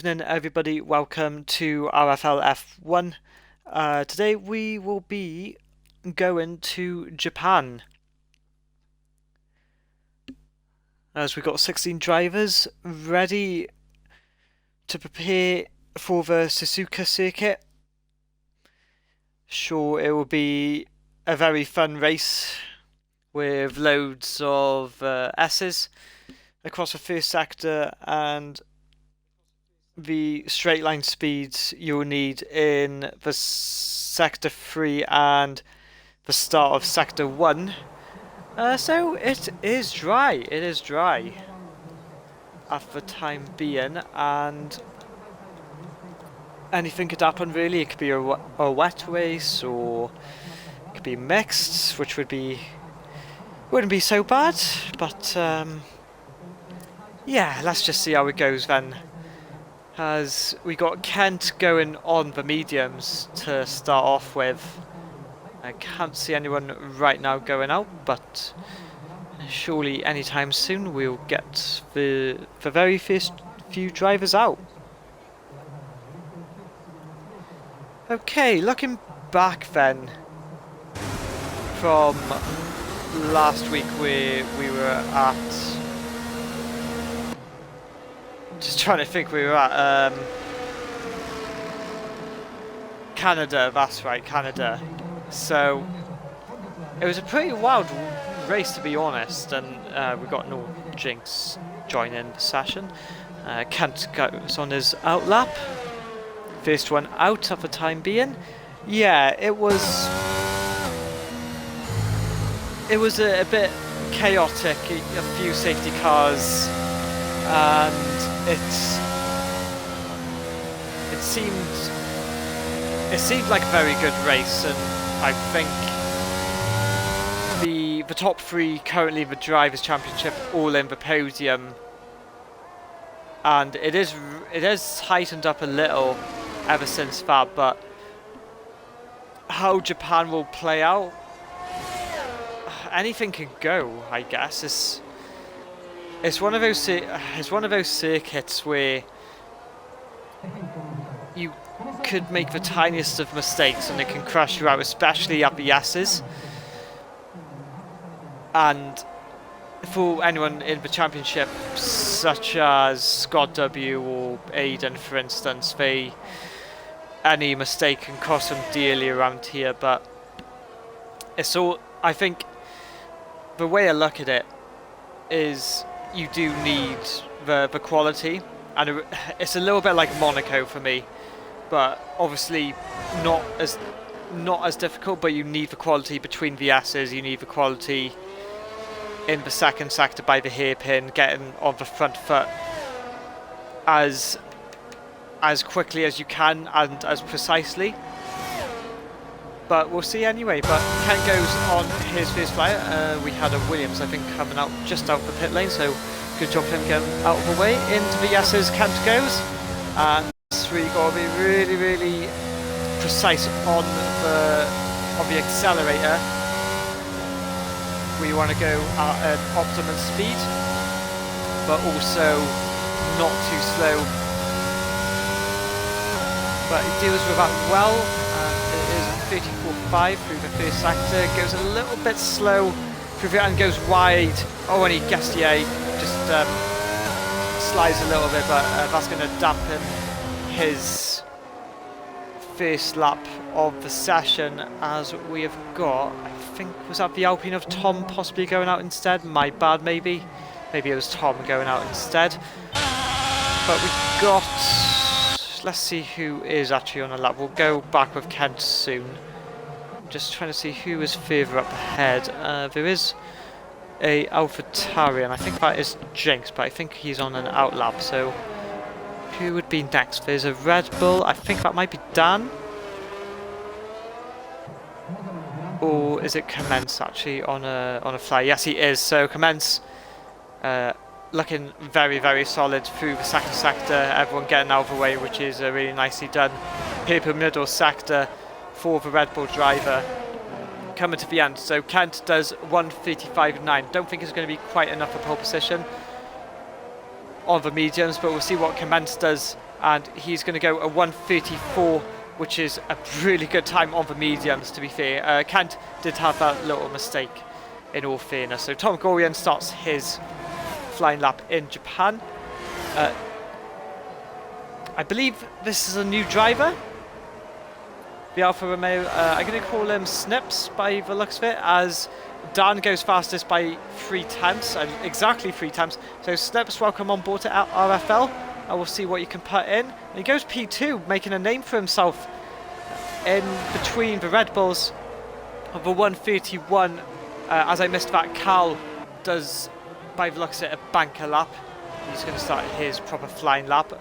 Evening, everybody. Welcome to RFL F1. Today we will be going to Japan, as we've got 16 drivers ready to prepare for the Suzuka circuit. Sure, it will be a very fun race with loads of S's across the first sector and the straight line speeds you'll need in the sector 3 and the start of sector 1. So it is dry at the time being, and anything could happen really. It could be a wet race, or it could be mixed, which wouldn't be so bad, but yeah, let's just see how it goes then. As we got Kent going on the mediums to start off with. I can't see anyone right now going out, but surely anytime soon we'll get the very first few drivers out. Okay, looking back then from last week where we were at, just trying to think, we were at Canada, that's right, Canada. So it was a pretty wild race, to be honest, and we got no Jinx joining the session. Kent goes on his outlap, first one out of the time being. Yeah, it was a bit chaotic, a few safety cars, and it seemed like a very good race, and I think the top three currently the Drivers' Championship all in the podium, and it is heightened up a little ever since that. But how Japan will play out, anything can go, I guess. It's one of those circuits where you could make the tiniest of mistakes and it can crush you out, especially at the S's. And for anyone in the championship, such as Scott W or Aiden, for instance, any mistake can cost them dearly around here. But it's all, I think the way I look at it is you do need the quality, and it's a little bit like Monaco for me, but obviously not as difficult. But you need the quality between the S's, you need the quality in the second sector by the hairpin, getting on the front foot as quickly as you can and as precisely. But we'll see anyway. But Ken goes on his first flyer. We had a Williams, I think, coming out just out the pit lane, so good job him getting out of the way. Into the S's, Kent goes, and it's really got to be really precise on the accelerator. We want to go at an optimum speed, but also not too slow. But he deals with that well. It is 34.5 through the first sector. Goes a little bit slow through it and goes wide. Oh, and he Gastier just slides a little bit, but that's going to dampen his first lap of the session, as we have got, I think, was that the Alpine of Tom possibly going out instead? My bad, maybe it was Tom going out instead. But we got, let's see who is actually on the lap. We'll go back with Kent soon. Just trying to see who is further up ahead. There is a AlphaTauri, and I think that is Jinx, but I think he's on an outlap. So who would be next? There's a Red Bull. I think that might be Dan. Or is it Commence actually on a fly? Yes, he is. So Commence looking very solid through the second sector. Everyone getting out of the way, which is really nicely done. Purple middle sector for the Red Bull driver. Coming to the end. So Kent does 1:35.9. Don't think it's going to be quite enough for pole position on the mediums, but we'll see what Commence does and he's going to go a 1:34, which is a really good time on the mediums, to be fair. Kent did have that little mistake, in all fairness. So Tom Gorian starts his flying lap in Japan. I believe this is a new driver, the Alfa Romeo. I'm going to call him Snips by the looks of it, as Dan goes fastest by 3 tenths, exactly 3 tenths. So Snips, welcome on board to RFL. I will see what you can put in. And he goes P2, making a name for himself in between the Red Bulls of a 1:31. As I missed that, Cal does, by the looks of it, a banker lap. He's going to start his proper flying lap.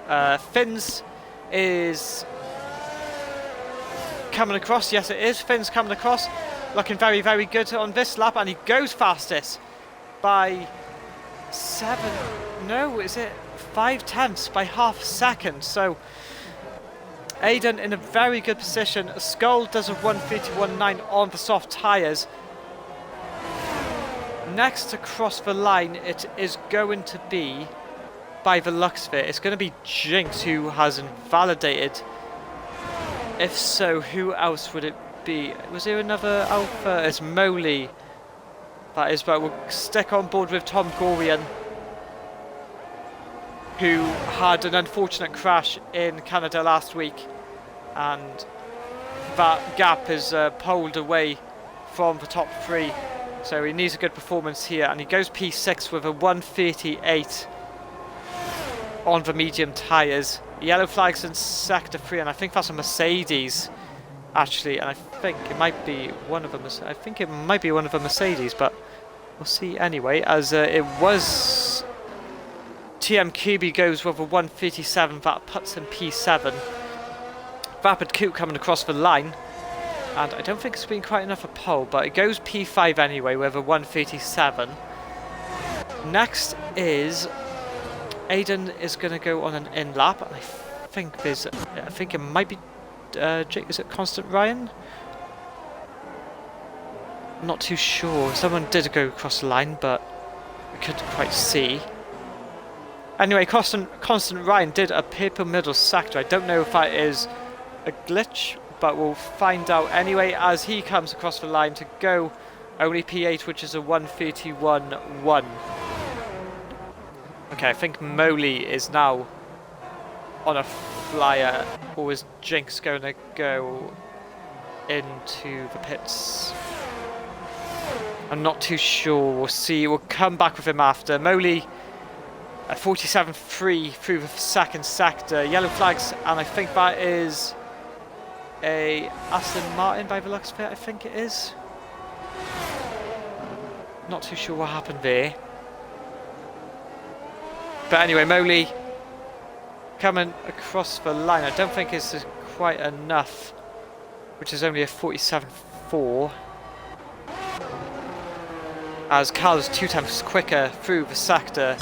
Finn's is coming across. Yes, it is. Finn's coming across. Looking very, very good on this lap. And he goes fastest by 5 tenths, by half a second. So Aiden in a very good position. Skull does a 1:31.9 on the soft tyres. Next to cross the line, it is going to be, by the looks of it, it's going to be Jinx who has invalidated. If so, who else would it be? Was there another Alpha? It's Moley. That is, but we'll stick on board with Tom Gorian, who had an unfortunate crash in Canada last week, and that gap is pulled away from the top 3. So he needs a good performance here, and he goes P6 with a 1:38 on the medium tyres. Yellow flags in sector 3, and I think that's a Mercedes, actually, and I think it might be one of them. I think it might be one of the Mercedes, but we'll see anyway. As it was, TM QB goes with a 1:37. That puts him P7. Rapid Coot coming across the line. And I don't think it's been quite enough a pole, but it goes P5 anyway with a 1:37. Next is Aiden is going to go on an in lap, and I think it might be is it Constant Ryan? I'm not too sure. Someone did go across the line, but I couldn't quite see. Anyway, Constant Ryan did a paper middle sector. I don't know if that is a glitch, but we'll find out anyway as he comes across the line to go only P8, which is a 1:31.1. Okay, I think Moley is now on a flyer, or is Jinx going to go into the pits? I'm not too sure. We'll see. We'll come back with him after. Moley at 47.3 through the second sector. Yellow flags, and I think that is a Aston Martin by the looks of it. I think it is. Not too sure what happened there. But anyway, Moley coming across the line. I don't think it's quite enough, which is only a 47.4. As Cal is 2 times quicker through the second sector.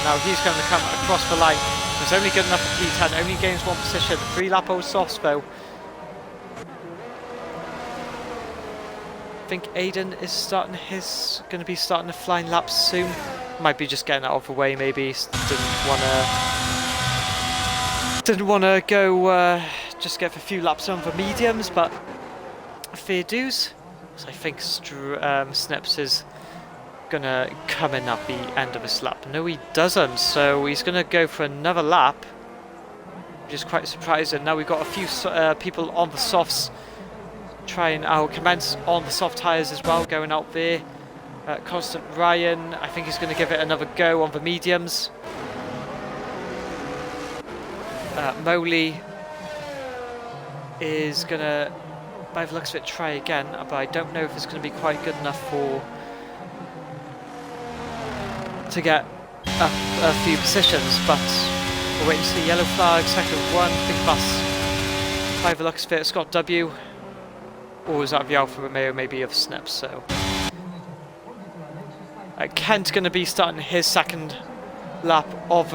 Now he's going to come across the line. It's only good enough for P10, only gains 1 position. 3 lap old softs though. I think Aiden is going to be starting the flying laps soon. Might be just getting out of the way, maybe. Didn't want to go just get a few laps on the mediums, but fair dues. So I think Snips is going to come in at the end of this lap. No, he doesn't, so he's going to go for another lap, which is quite surprising. Now we've got a few people on the softs trying our commence on the soft tyres as well, going out there. Constant Ryan, I think he's going to give it another go on the mediums. Moley is going to, by the looks of it, try again, but I don't know if it's going to be quite good enough to get a few positions, but we'll wait and see. Yellow flag, sector 1, big bus. By the looks of it, Scott W. Or is that the Alfa Romeo, maybe of Snips, so. Kent's going to be starting his second lap of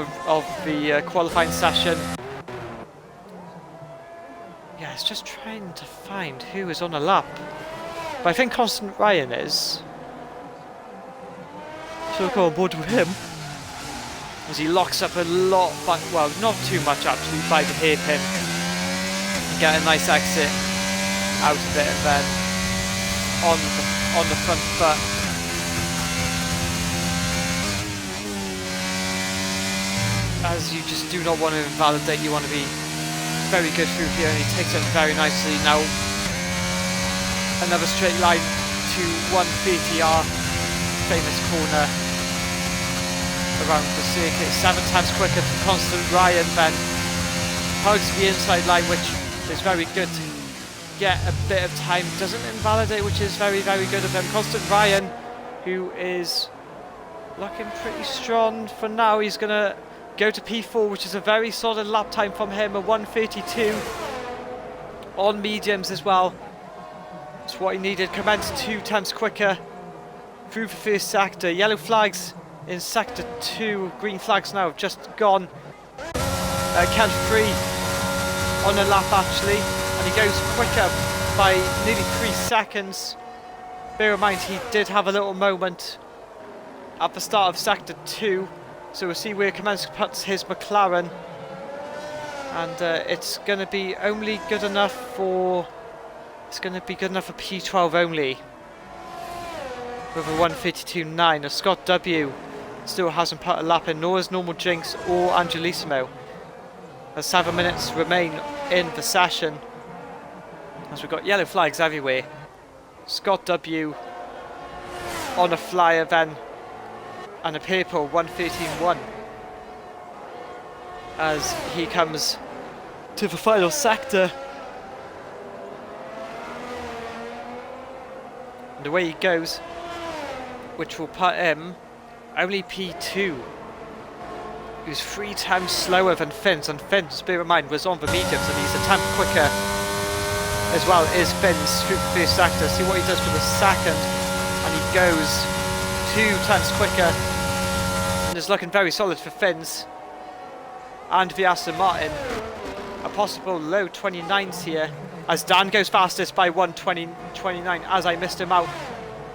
the qualifying session. Yeah, it's just trying to find who is on a lap. But I think Constant Ryan is. So we'll go on board with him. as he locks up a lot, but well, not too much actually, by the hairpin. Get a nice exit out of it, and then on the front foot. As you just do not want to invalidate, you want to be very good through here, and he takes it very nicely. Now another straight line to 130R, famous corner around the circuit, 7 times quicker for Constant Ryan, then hugs the inside line, which is very good to get a bit of time, doesn't invalidate, which is very, very good of him. Constant Ryan, who is looking pretty strong for now, he's going to go to P4, which is a very solid lap time from him, a 1:32 on mediums as well. That's what he needed. Commence 2 times quicker through the first sector. Yellow flags in sector 2, green flags now have just gone. Count 3 on a lap actually, and he goes quicker by nearly 3 seconds. Bear in mind he did have a little moment at the start of sector 2. So we'll see where Commence puts his McLaren, and it's going to be only good enough for P12 only with a 1:32.9. Scott W still hasn't put a lap in, nor has Normal Jinx or Angelissimo, as 7 minutes remain in the session, as we've got yellow flags everywhere. Scott W on a flyer then, and a purple 1:13.1 as he comes to the final sector. And away he goes, which will put him only P2, who's 3 times slower than Finn's, and Finn's, bear in mind, was on the mediums, and he's a tenth quicker as well as Finn's through the first sector. See what he does for the second, and he goes 2 times quicker, and is looking very solid for Finn's and the Aston Martin. A possible low 29s here, as Dan goes fastest by 1:20.29, as I missed him out.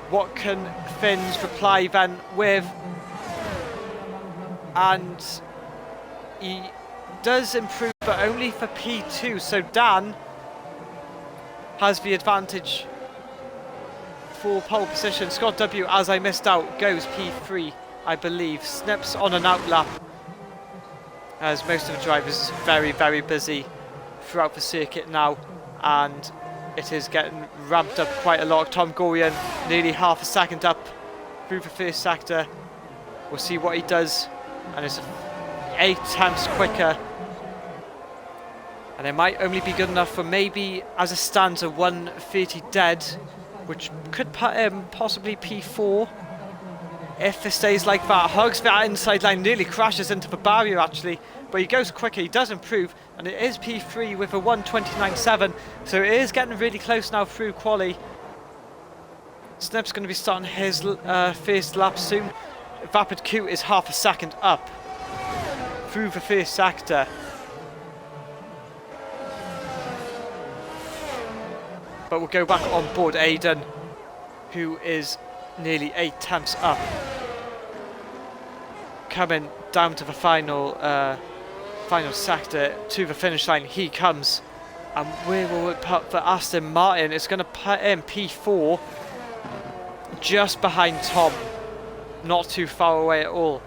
What can Finn's reply then with? And he does improve, but only for P2, so Dan has the advantage for pole position. Scott W, as I missed out, goes P3, I believe. Snips on an outlap, as most of the drivers are very, very busy throughout the circuit now, and it is getting ramped up quite a lot. Tom Gorian nearly half a second up through the first sector. We'll see what he does, and it's 8 times quicker, and it might only be good enough for maybe, as it stands, a 1:30 dead, which could put him possibly P4 if it stays like that. Hugs that inside line, nearly crashes into the barrier actually, but he goes quicker, he does improve, and it is P3 with a 1:29.7, so it is getting really close now through quali. Snip's going to be starting his first lap soon. Vapid Q is half a second up through the first sector. But we'll go back on board Aiden, who is nearly 8 tenths up. Coming down to the final sector, to the finish line he comes. And where will it put for Aston Martin? It's going to put him P4, just behind Tom. Not too far away at all.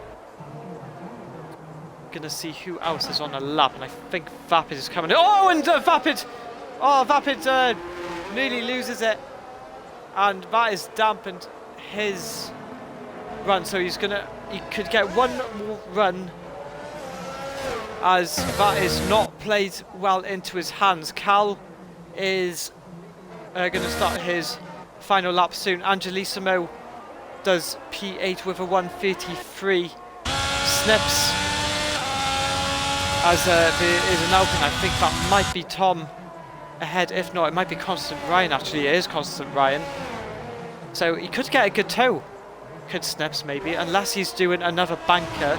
Gonna see who else is on a lap, and I think Vapid is coming. Oh, and Vapid! Oh, Vapid nearly loses it, and that has dampened his run. So he could get one more run, as that is not played well into his hands. Cal is gonna start his final lap soon. Angelissimo does P8 with a 1:33. Snips, as there is an Alpine. I think that might be Tom ahead. If not, it might be Constant Ryan. Actually, it is Constant Ryan. So he could get a good tow. Could Snips maybe, unless he's doing another banker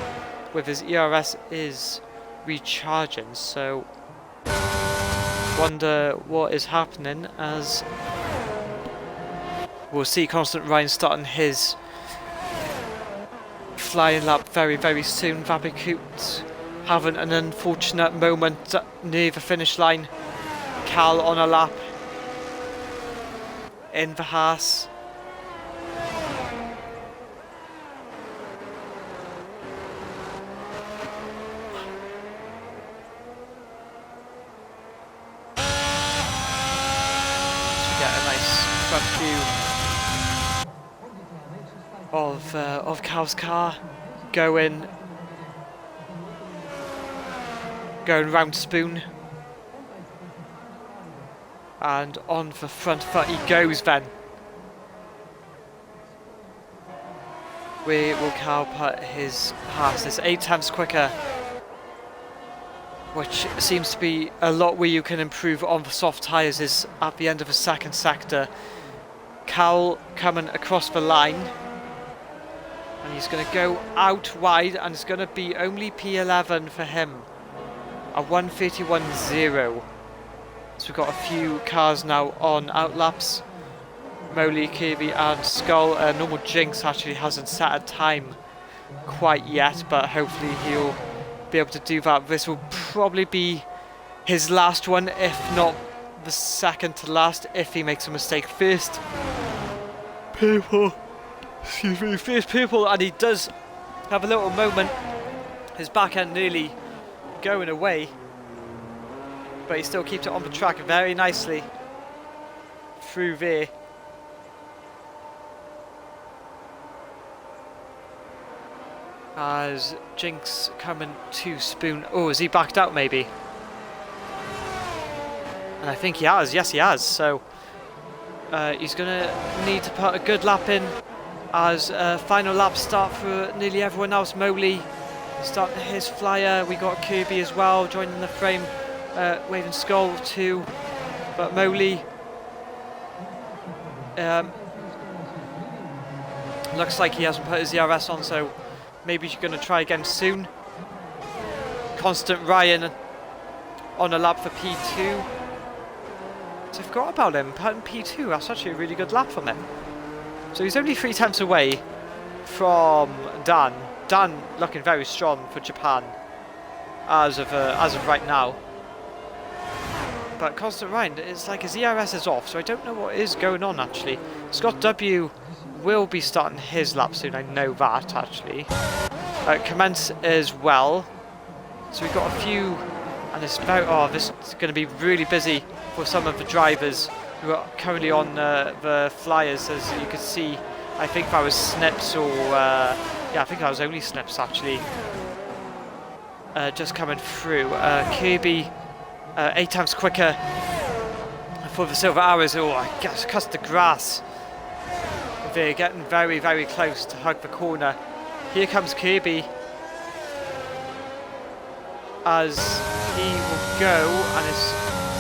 with his ERS is recharging. So wonder what is happening, as we'll see Constant Ryan starting his flying lap very, very soon. Vapikut having an unfortunate moment near the finish line. Cal on a lap in the Haas. Of Cal's car going round Spoon, and on the front foot he goes then. Where will Cal put his Haas? It's 8 times quicker, which seems to be a lot where you can improve on the soft tyres is at the end of the second sector. Cal coming across the line. And he's going to go out wide, and it's going to be only P11 for him. A 1:31.0. So we've got a few cars now on outlaps. Moley, Kirby and Skull. Normal Jinx actually hasn't set a time quite yet, but hopefully he'll be able to do that. This will probably be his last one, if not the second to last, if he makes a mistake first. First purple, and he does have a little moment. His back end nearly going away, but he still keeps it on the track very nicely through there. As Jinx coming to Spoon. Oh, has he backed out maybe? And I think he has. Yes, he has. So he's going to need to put a good lap in. As final lap start for nearly everyone else. Moley starting his flyer. We got Kirby as well joining the frame, waving Skull too. But Moley looks like he hasn't put his ERS on, so maybe he's going to try again soon. Constant Ryan on a lap for P2. So I forgot about him putting P2. That's actually a really good lap from him. So he's only 3 tenths away from Dan. Dan looking very strong for Japan as of right now. But Constant Ryan, it's like his ERS is off, so I don't know what is going on actually. Scott W will be starting his lap soon, I know that actually. Commence as well. So we've got a few, and it's very, this is going to be really busy for some of the drivers who are currently on the flyers. As you can see, I think that was Snips, or yeah, I think that was only Snips actually, just coming through. Kirby 8 times quicker for the Silver Arrows. Oh, I guess cussed the grass. They're getting very, very close to hug the corner. Here comes Kirby as he will go, and it's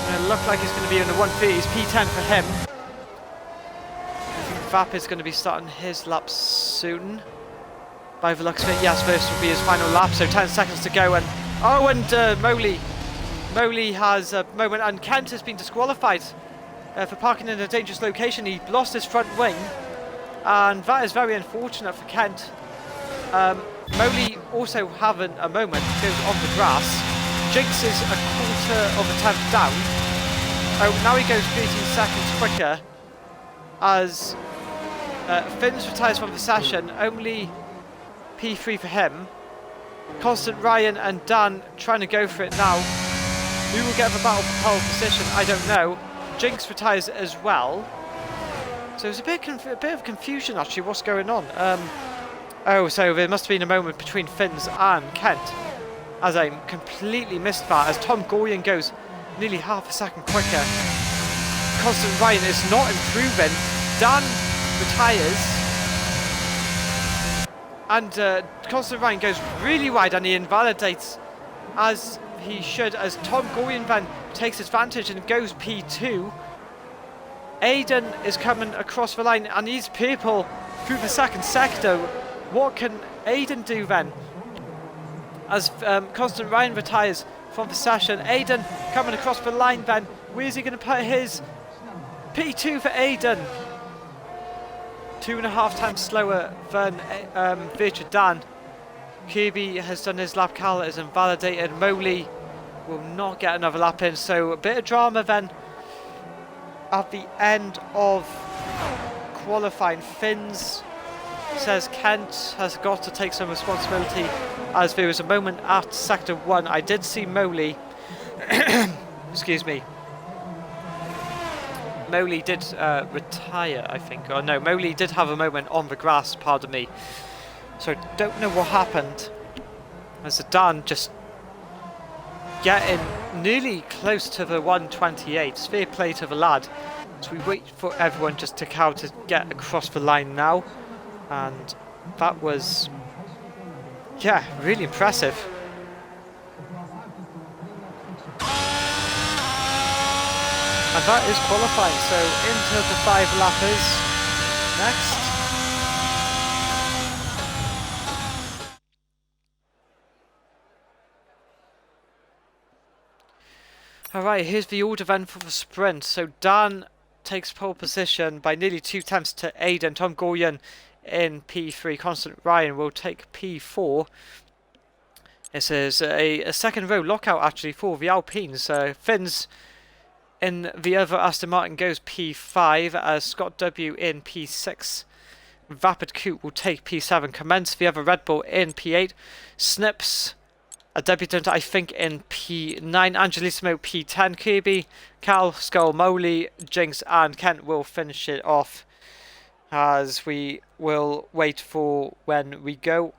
going to look like he's going to be in the 130s. P10 for him. I think Vap is going to be starting his lap soon. By the looks of it, yes, this will be his final lap, so 10 seconds to go. And oh, and Moley has a moment, and Kent has been disqualified for parking in a dangerous location. He lost his front wing, and that is very unfortunate for Kent. Moley also having a moment, goes on the grass. Jinx is a quarter of a tenth down. Oh, now he goes 13 seconds quicker as Finn's retires from the session. Only P3 for him. Constant Ryan and Dan trying to go for it now. Who will get the battle for pole position? I don't know. Jinx retires as well. So there's a bit of confusion actually. What's going on? Oh, so there must have been a moment between Finns and Kent, as I completely missed that, as Tom Gorian goes nearly half a second quicker. Constant Ryan is not improving. Dan retires, and Constant Ryan goes really wide, and he invalidates, as he should, as Tom Gorian then takes advantage and goes P2. Aiden is coming across the line, and he's purple through the second sector. What can Aiden do then? As Constant Ryan retires from the session, Aiden coming across the line then. Where's he going to put his P2 for Aiden? 2.5 times slower than Virtual Dan. Kirby has done his lap, Cal is invalidated, Moley will not get another lap in, so a bit of drama then at the end of qualifying. Finns says Kent has got to take some responsibility, as there was a moment at sector 1 I did see Moley excuse me, Moley did retire, I think, or no, Moley did have a moment on the grass, pardon me, so don't know what happened, as Dan just getting nearly close to the 128. Fair play to the lad. So we wait for everyone just to get across the line now, and that was, yeah, really impressive. And that is qualifying, so into the 5 lappers next. Alright, here's the order then for the sprint. So Dan takes pole position by nearly 2 tenths to Aiden. Tom Goryan in P3. Constant Ryan will take P4. This is a second row lockout actually for the Alpines. Finns in the other Aston Martin goes P5 as Scott W in P6. Vapid Coot will take P7. Commence the other Red Bull in P8. Snips, a debutant, I think, in P9. Angelissimo, P10. Kirby, Cal, Skull, Moley, Jinx, and Kent will finish it off as we will wait for when we go.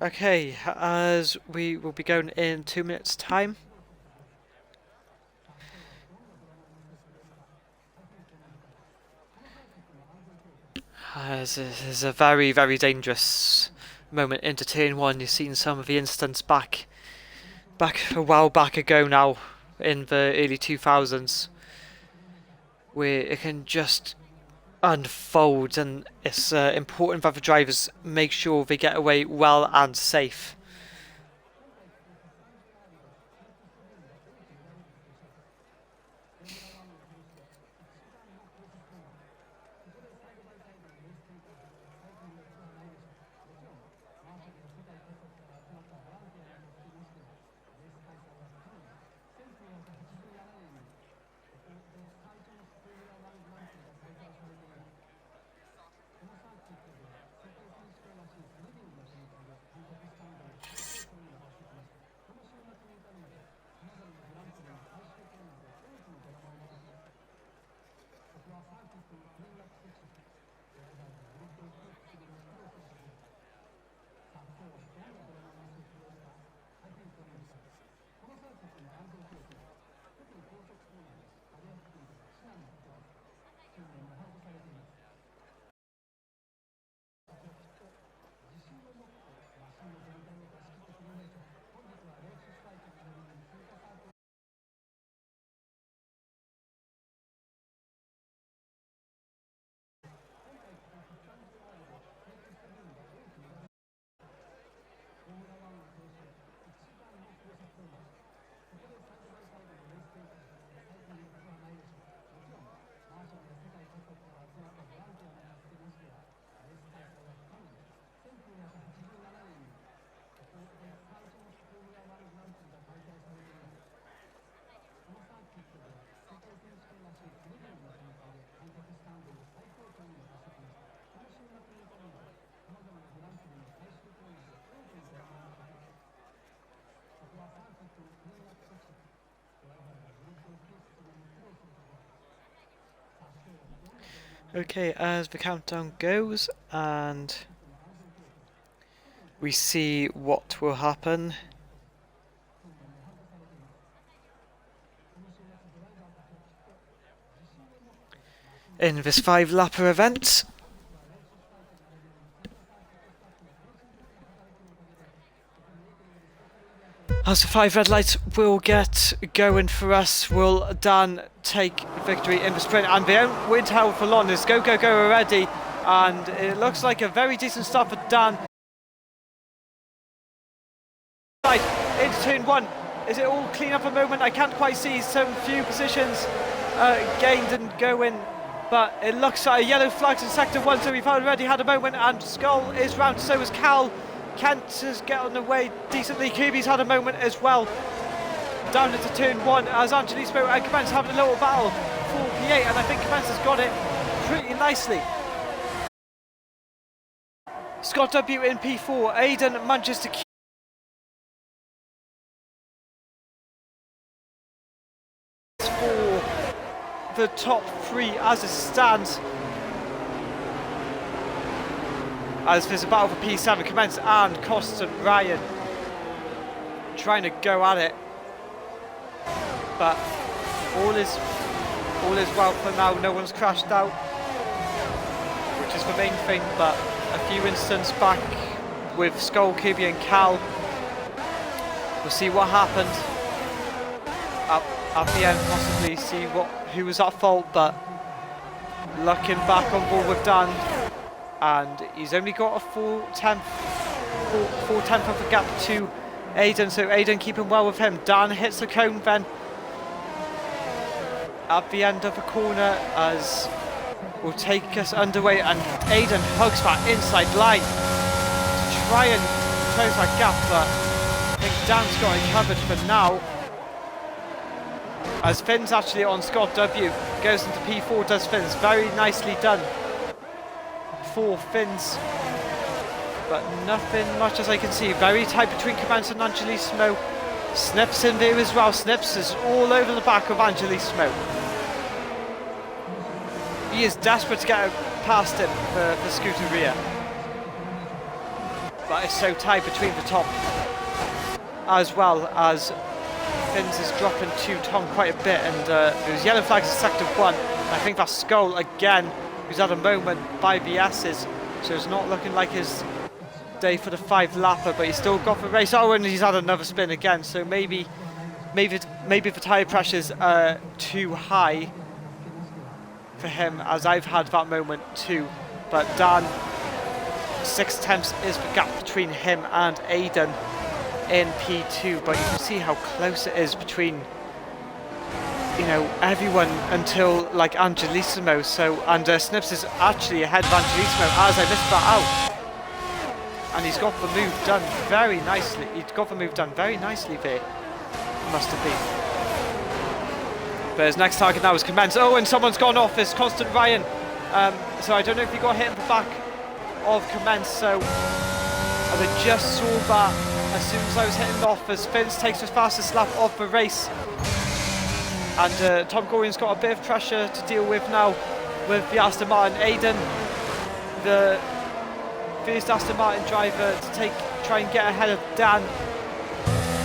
Okay, as we will be going in 2 minutes' time. This is a very, very dangerous moment into turn 1. You've seen some of the incidents back a while back ago now, in the early 2000s, where it can just unfold, and it's important that the drivers make sure they get away well and safe. Okay, as the countdown goes, and we see what will happen. In this 5-lapper event. As the 5 red lights will get going for us, will Dan take victory in the sprint, and they don't win hell for long. There's go already, and it looks like a very decent start for Dan. Right, into turn 1. Is it all clean up a moment? I can't quite see. Some few positions gained and going, but it looks like a yellow flags in sector 1, so we've already had a moment, and Skull is round, so is Cal. Kent has gotten away decently. Kirby's had a moment as well. Down into turn 1 as Angelismo and Commence having a little battle for P8, and I think Commence has got it pretty nicely. Scott W in P4. Aiden manages to keep for the top 3 as it stands. As there's a battle for P7, Commence and Constant Ryan trying to go at it, but all is well for now. No one's crashed out, which is the main thing. But a few instants back with Skull, Kirby, and Cal. We'll see what happened at the end. Possibly see who was at fault, but looking back on board with Dan. And he's only got a 4/10 of a gap to Aiden, so Aiden keeping well with him. Dan hits the cone then at the end of the corner as will take us underway, and Aiden hugs that inside line to try and close that gap, but I think Dan's got it covered for now. As Finn's actually on Scott W, goes into P4, does Finn's, very nicely done. 4 Finns, but nothing much as I can see. Very tight between Commence and Angelismo. Snips in there as well. Snips is all over the back of Angelismo. He is desperate to get past him for Scuderia, but it's so tight between the top, as well as Finns is dropping to Tom quite a bit, and there's yellow flags in sector 1. I think that's Skull again, who's had a moment by the S's, so it's not looking like his day for the 5-lapper, but he's still got the race. Oh, and he's had another spin again, so maybe the tyre pressure's too high for him, as I've had that moment too. But Dan, 6 attempts is the gap between him and Aiden in P2, but you can see how close it is between, you know, everyone until like Angelismo. So, and Snips is actually ahead of Angelismo as I missed that out, and he's got the move done very nicely. He's got the move done very nicely there. Must have been. But his next target now is Commence. Oh, and someone's gone off. It's Constant Ryan. So I don't know if he got hit in the back of Commence. So I just saw that as soon as I was hitting off, as Finns takes his fastest lap of the race. And Tom Gorian's got a bit of pressure to deal with now with the Aston Martin. Aiden, the first Aston Martin driver to try and get ahead of Dan,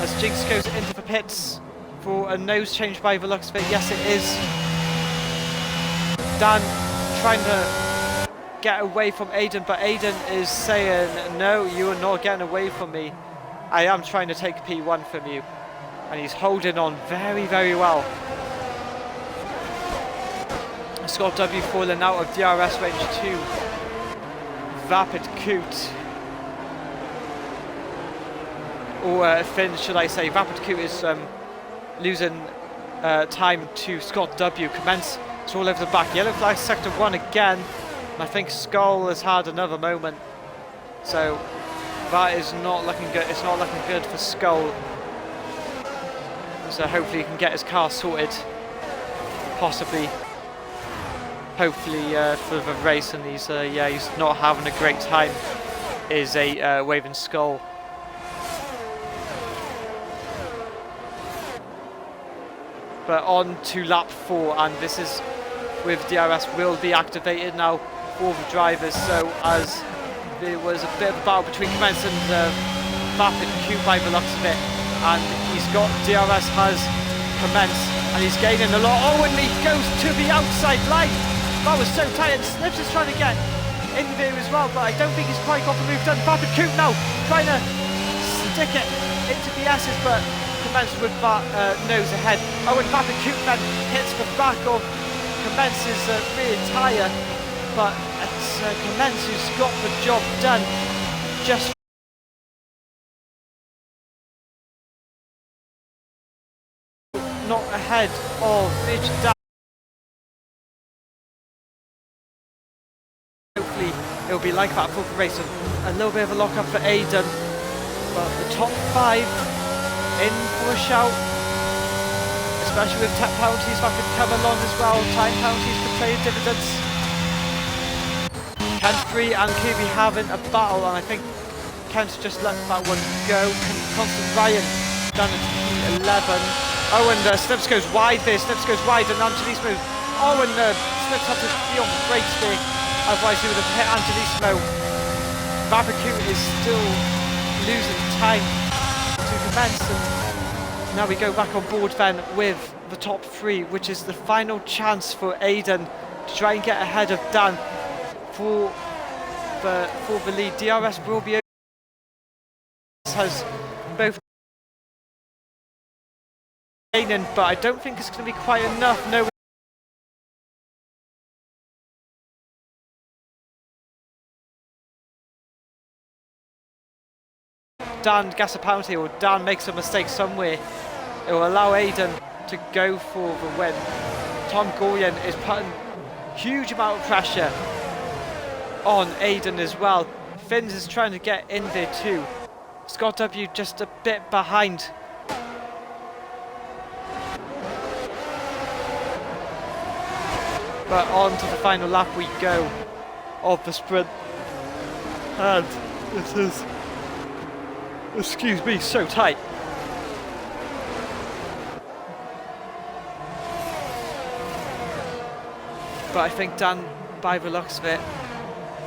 as Jinx goes into the pits for a nose change by the looks of it. Yes, it is. Dan trying to get away from Aiden, but Aiden is saying, no, you are not getting away from me. I am trying to take P1 from you. And he's holding on very, very well. Scott W falling out of DRS range 2. Vapid Coot. Or Finn, should I say. Vapid Coot is losing time to Scott W. Commence. It's all over the back. Yellow flag sector 1 again. And I think Skull has had another moment. So that is not looking good. It's not looking good for Skull. So hopefully he can get his car sorted. Possibly. Hopefully for the race. And he's he's not having a great time. Is a Waving Skull. But on to lap 4, and this is with DRS will be activated now for the drivers. So as there was a bit of a battle between Commence and Vapid Q by the looks of it, and he's got DRS has Commence, and he's gaining a lot. Oh, and he goes to the outside line. That was so tight, and Snips is trying to get in there as well, but I don't think he's quite got the move done. Vapid Coop now trying to stick it into the S's, but Commence with that nose ahead. Oh, and Vapid Coop then hits the back of Commence's rear tyre, but it's Commence who's got the job done. Just not ahead of Mitch Dan. Hopefully it'll be like that for the race. A little bit of a lock up for Aiden, but the top 5 in for a shout, especially with tap penalties that could come along as well. Time penalties could play dividends. Kent 3 and Kirby having a battle, and I think Kent's just let that one go. Constant Ryan down into P11. Oh, and Snips goes wide there. Snips goes wide, and Angelissimo. Oh, and Snips had to be on the brakes there. Otherwise, he would have hit Angelissimo. Vapid is still losing time to Commence. And now we go back on board then with the top 3, which is the final chance for Aiden to try and get ahead of Dan for the lead. DRS will be has both gaining, but I don't think it's going to be quite enough. No. Dan gets a penalty, or Dan makes a mistake somewhere. It will allow Aiden to go for the win. Tom Goyen is putting huge amount of pressure on Aiden as well. Finns is trying to get in there too. Scott W just a bit behind. But on to the final lap we go of the sprint. And it is, excuse me, so tight. But I think Dan, by the looks of it,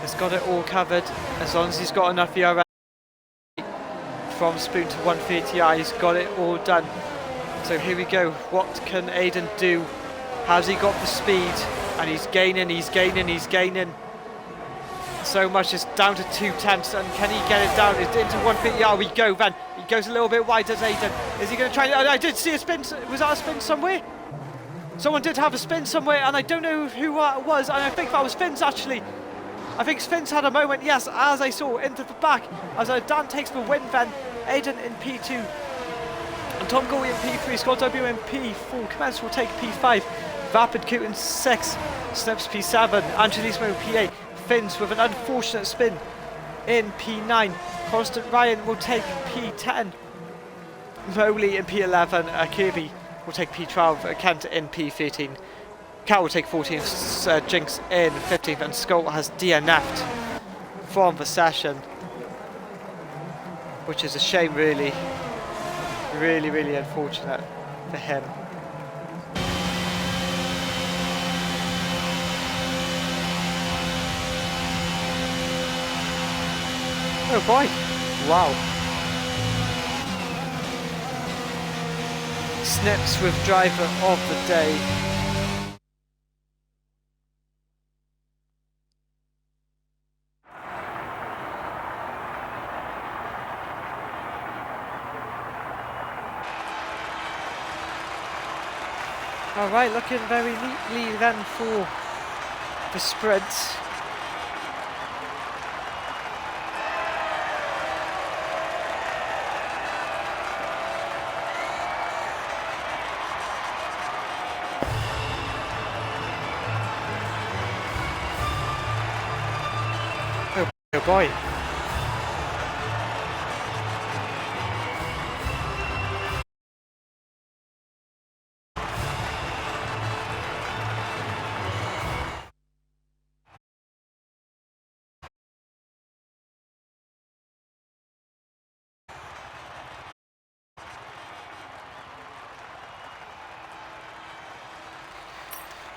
has got it all covered. As long as he's got enough ERA from Spoon to 130i, he's got it all done. So here we go. What can Aiden do? Has he got the speed? And he's gaining, he's gaining, he's gaining. So much, it's down to 2/10, and can he get it down into 150? Yeah, we go then. He goes a little bit wide, does Aiden. Is he going to try? I did see a spin. Was that a spin somewhere? Someone did have a spin somewhere, and I don't know who it was, and I think that was Finns actually. I think Finns had a moment, yes, as I saw, into the back. As Dan takes the win then. Aiden in P2. And Tom Goey in P3, Scott W in P4. Commence will take P5. Vapid Q in 6. Snips P7. Angelismo P8. Finns with an unfortunate spin in P9. Constant Ryan will take P10. Moley in P11. Kirby will take P12. Kent in P13. Cat will take 14th. Jinx in 15th. And Skull has DNF'd from the session, which is a shame, really. Really, really unfortunate for him. Oh boy, wow. Snips with driver of the day. Alright, looking very neatly then for the sprint. Oh boy.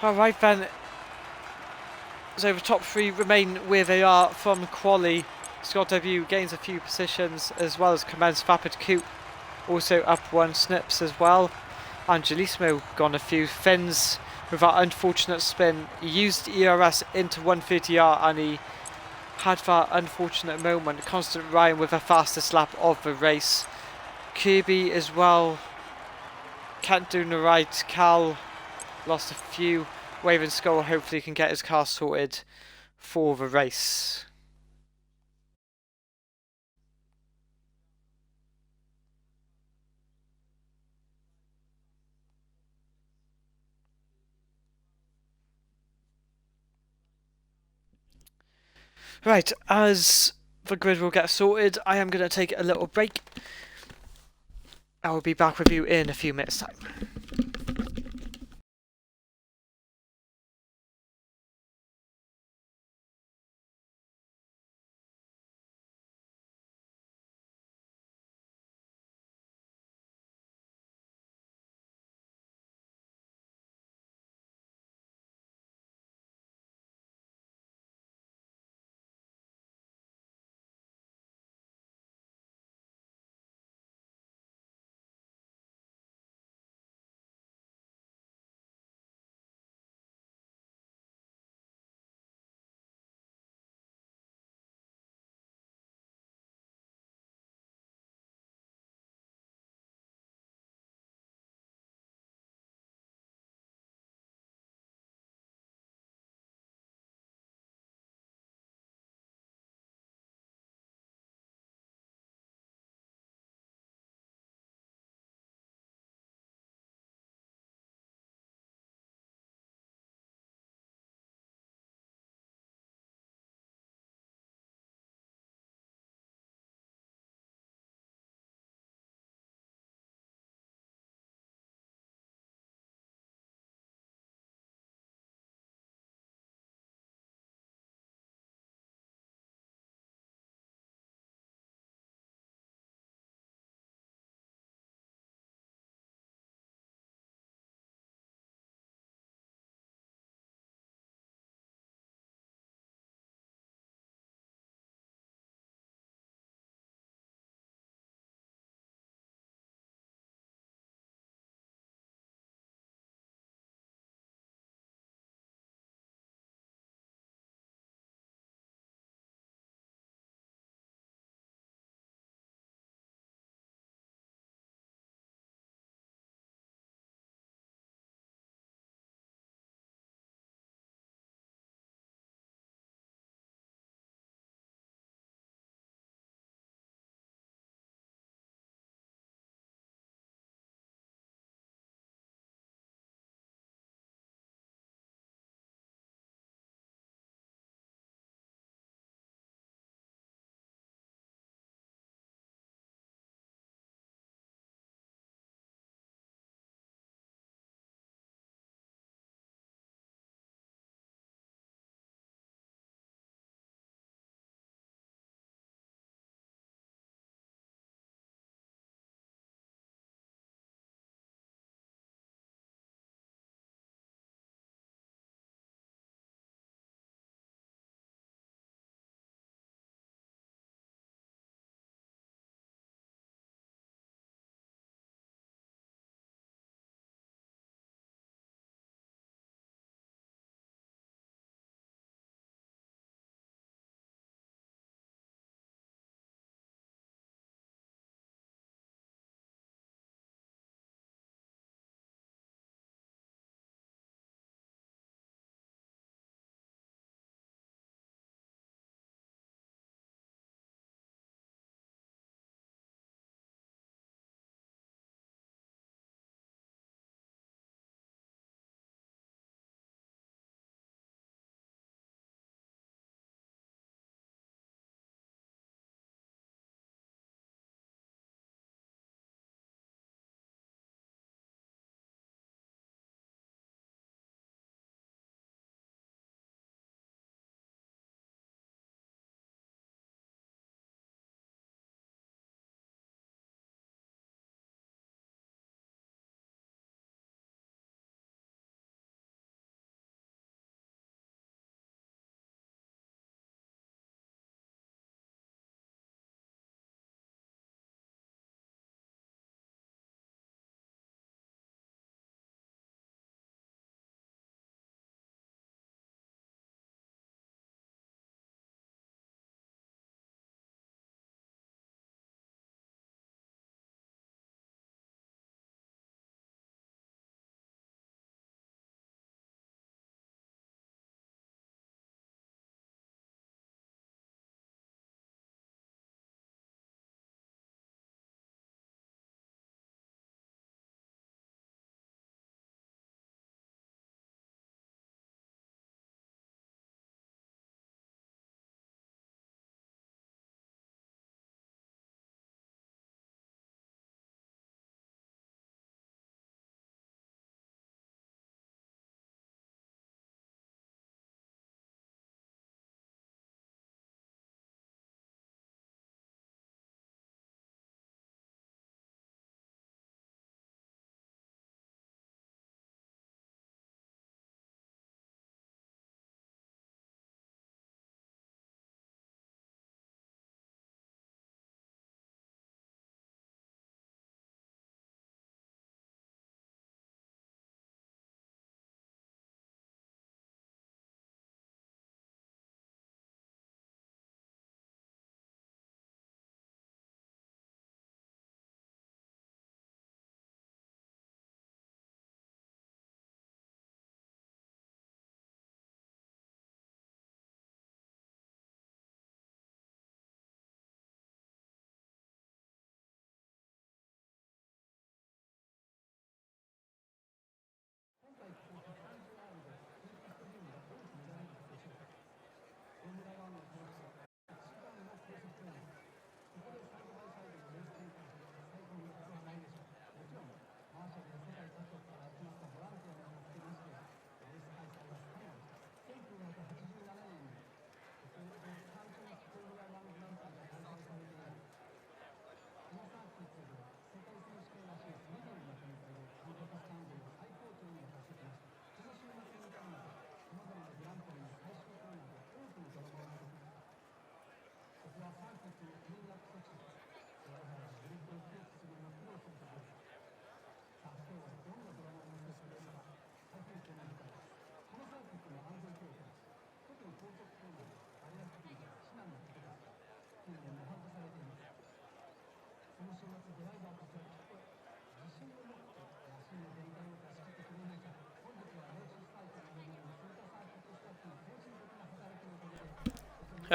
Alright then, So the top three remain where they are from quali. Scott W gains a few positions, as well as commence Vapid Coop also up one snips as well. Angelismo gone a few fins with that unfortunate spin. He used ERS into 130R and he had that unfortunate moment. Constant Ryan with the fastest lap of the race. Kirby as well can't do the right. Cal lost a few. Raven Skull hopefully can get his car sorted for the race. Right, as the grid will get sorted, I am going to take a little break. I will be back with you in a few minutes' time.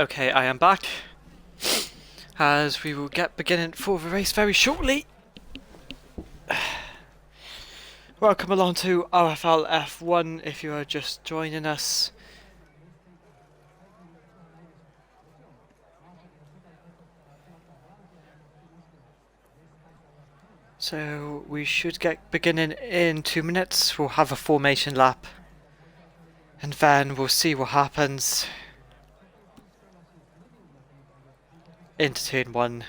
Okay, I am back, as we will get beginning for the race very shortly. Welcome along to RFL F1 if you are just joining us. So we should get beginning in 2 minutes. We'll have a formation lap, and then we'll see what happens into turn 1.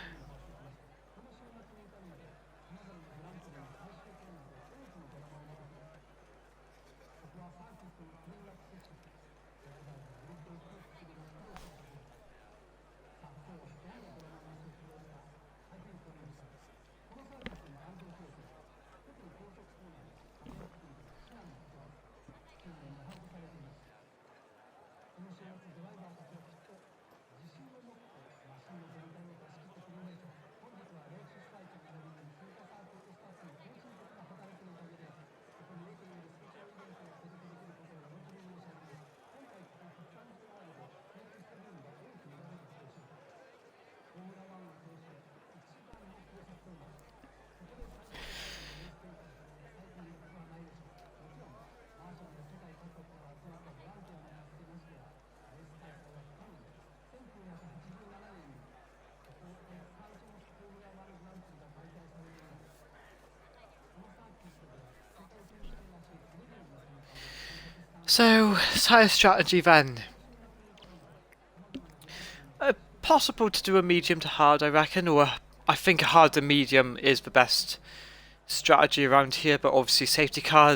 So, tyre strategy then. Possible to do a medium to hard, I reckon, or I think a hard to medium is the best strategy around here, but obviously safety car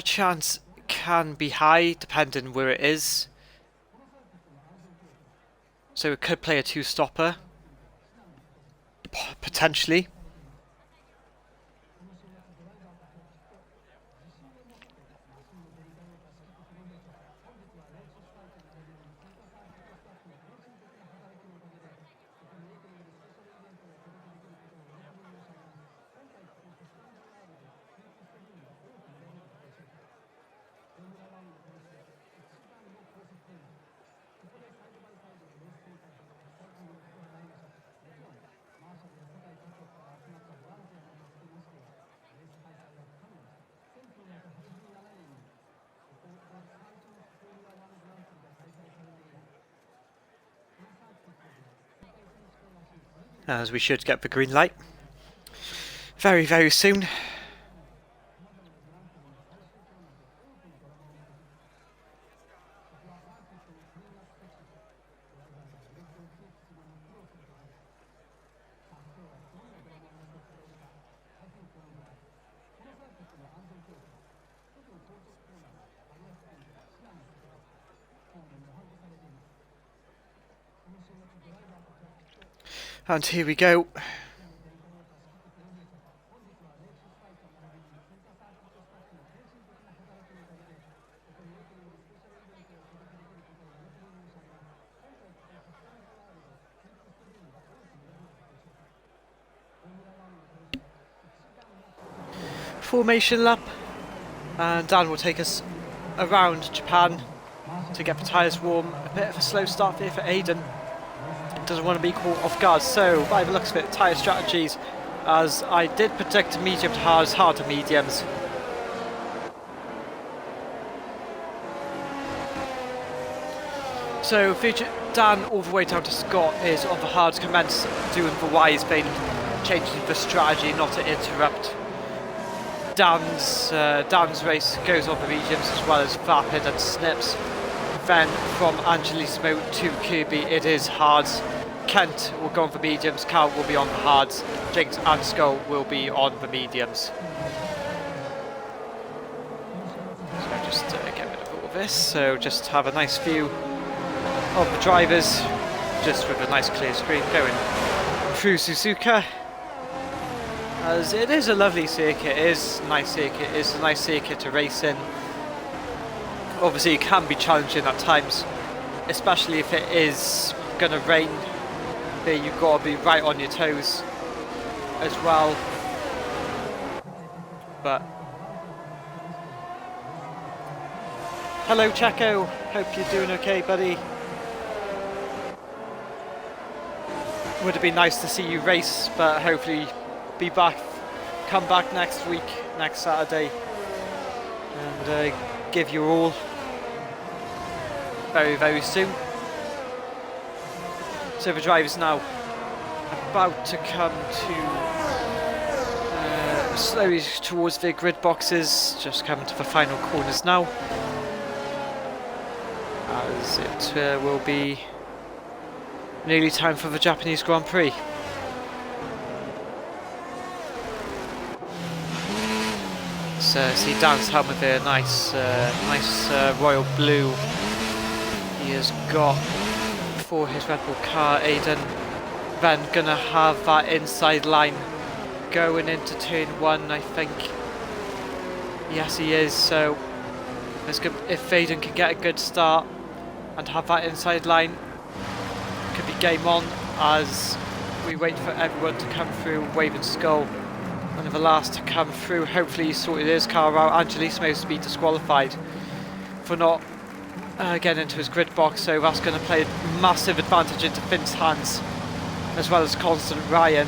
chance can be high depending where it is. So it could play a 2-stopper, potentially. As we should get the green light very, very soon. And here we go. Formation lap, and Dan will take us around Japan to get the tyres warm. A bit of a slow start here for Aiden. Doesn't want to be caught off guard, so by the looks of it, tyre strategies, as I did predict medium to hards, hard to mediums. So Dan all the way down to Scott is on the hards, commence doing the wise thing, changing the strategy not to interrupt. Dan's race goes on the mediums as well as Vapid and Snips. Then from Angelismo to Kirby it is hards. Kent will go on the mediums, Cal will be on the hards, Jinx and Skull will be on the mediums. So just get rid of all this, so just have a nice view of the drivers, just with a nice clear screen going through Suzuka. As it is a lovely circuit, it is a nice circuit to race in. Obviously it can be challenging at times, especially if it is going to rain. There you've got to be right on your toes as well. But hello Checo, hope you're doing okay, buddy. would have been nice to see you race, but hopefully come back next week, next Saturday, and give you all very, very soon. So the driver's now about to come to slowly towards the grid boxes, just coming to the final corners now, as it will be nearly time for the Japanese Grand Prix. So see Dan's helmet there, nice royal blue. He has got for his Red Bull car. Aiden then gonna have that inside line going into turn 1, I think. Yes, he is. So if Aiden can get a good start and have that inside line, could be game on as we wait for everyone to come through. Waving Skull, one of the last to come through. Hopefully he sorted his car out. Angelismo's to be disqualified for not getting into his grid box, so that's going to play a massive advantage into Finn's hands, as well as Constant Ryan,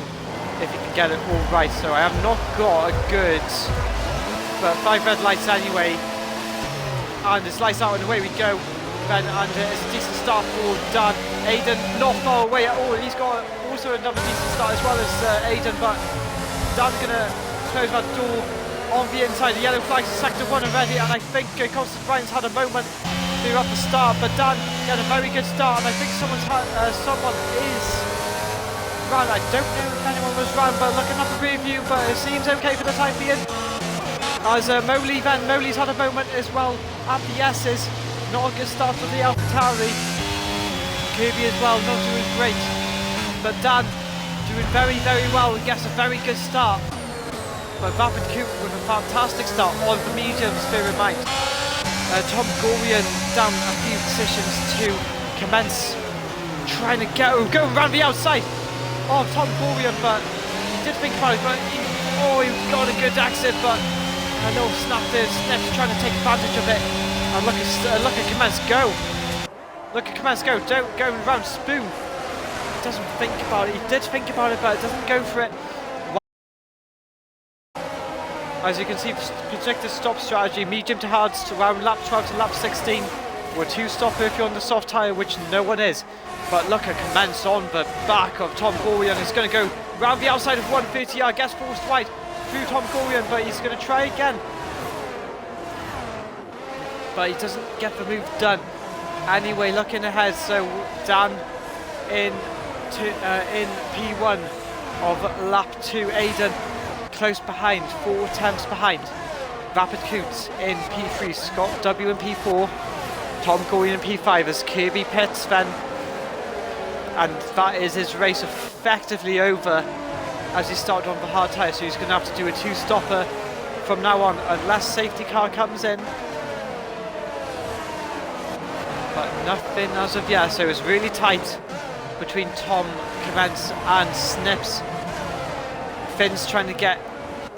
if he can get it all right. So I have not got a good, but 5 red lights anyway, and it's lights out and away we go. Then, and it's a decent start for Dan. Aiden not far away at all. He's got also another decent start as well as Aiden, but Dan's going to close that door on the inside. The yellow flag's sector 1 already, and I think Constant Ryan's had a moment to up the start, but Dan got a very good start, and I think someone is round. I don't know if anyone was round, but looking at the rear view, but it seems okay for the time being. As Moley's had a moment as well at the S's. Not a good start for the AlphaTauri. Kirby as well, not doing great, but Dan doing very, very well and gets a very good start. But Rapid Coupe with a fantastic start on the mediums, bear in mind. Tom Gorian down a few positions to commence trying to go around the outside of Tom Gorian, but he did think about it, but he got a good exit, but a little snap there. Snips trying to take advantage of it, and look at Commence go. Look at Commence go, don't go around Spoon. He doesn't think about it. He did think about it, but it doesn't go for it. As you can see, projected stop strategy, medium to hard around lap 12 to lap 16. Or 2-stopper if you're on the soft tyre, which no one is. But look at Commence on the back of Tom Gorian. He's going to go round the outside of 130, I guess, forced wide through Tom Gorian, but he's going to try again. But he doesn't get the move done. Anyway, looking ahead, so Dan in P1 of lap 2, Aiden close behind, 4 tenths behind. Rapid Coots in P3, Scott W in P4, Tom Gorian in P5 as Kirby pits then. And that is his race effectively over as he started on the hard tyre, so he's going to have to do a 2-stopper from now on unless safety car comes in. But nothing as of yet, so it's really tight between Tom, Commence and Snips. Finn's trying to get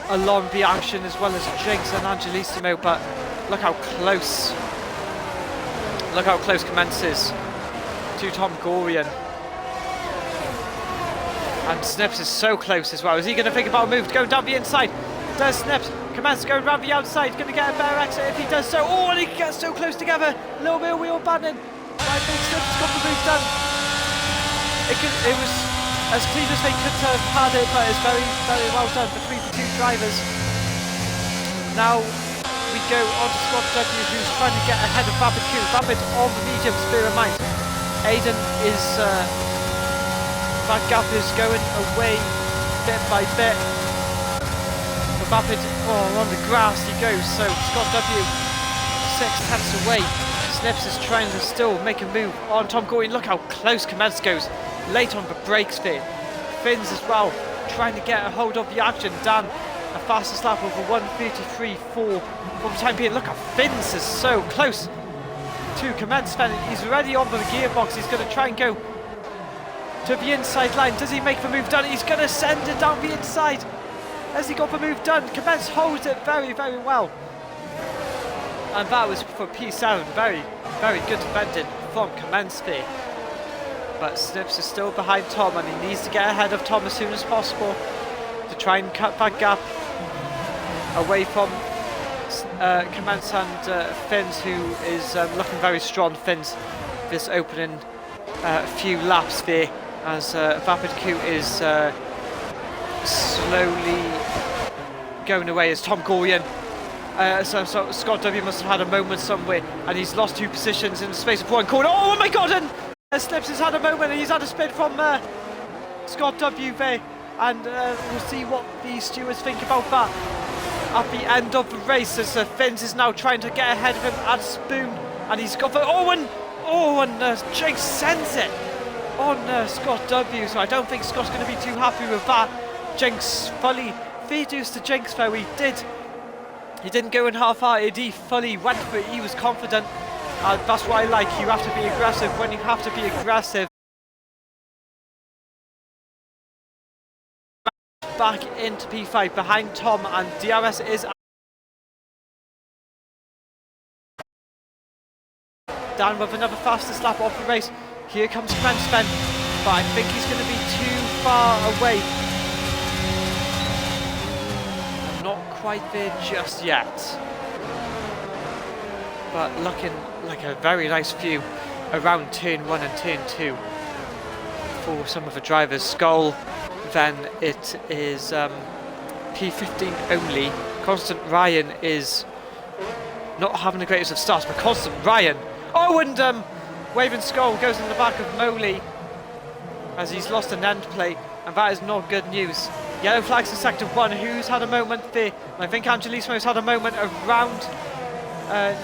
along the action as well as Jinx and Angelissimo, but look how close Commence is to Tom Gorian. And Snips is so close as well. Is he going to think about a move going down the inside? Does Snips? Commence going around the outside, going to get a better exit if he does so. Oh, and he gets so close together. A little bit of wheel banning. I think Snips has got the move done. It was as clean as they could have had it, but it's very, very well done between the two drivers. Now we go on to Scott W, who's trying to get ahead of Rapid Q. Rapid on the medium, bear in mind. Aiden is, that gap is going away bit by bit. But Rapid, on the grass he goes, so Scott W 6 tenths away. Snips is trying to still make a move on Tom Gorian. Look how close Commence goes. Late on the brakes there. Finn's as well, trying to get a hold of the action. Dan, a fastest lap over 1:33.4 for the time being. Look how Finn's is so close to Commence. He's already on the gearbox. He's going to try and go to the inside line. Does he make the move done? He's going to send it down the inside. Has he got the move done? Commence holds it very, very well. And that was for P7. Very, very good defending from Commence there. but Snips is still behind Tom, and he needs to get ahead of Tom as soon as possible to try and cut that gap away from Commence and Finns, who is looking very strong. Finns this opening few laps there, as Vapid Q is slowly going away as Tom Gorian. So Scott W must have had a moment somewhere, and he's lost 2 positions in the space of 1 corner. Oh my god, and Slips has had a moment, and he's had a spin from Scott W there, and we'll see what the stewards think about that at the end of the race, as Finns is now trying to get ahead of him at Spoon, and he's got the and Jinx sends it on Scott W, so I don't think Scott's going to be too happy with that. Jinx fully reduced to Jinx though. He didn't go in half-hearted, he fully went for it, he was confident, and that's what I like. You have to be aggressive when you have to be aggressive. Back into P5 behind Tom, and DRS is down with another fastest lap of the race. Here comes Commencement, but I think he's going to be too far away. I'm not quite there just yet, but looking like a very nice view around turn 1 and turn 2 for some of the drivers. Skull, then it is P15 only. Constant Ryan is not having the greatest of starts, but Constant Ryan, and Waving Skull goes in the back of Moley as he's lost an end plate, and that is not good news. Yellow flags in sector 1. Who's had a moment there? I think Angelismo's had a moment around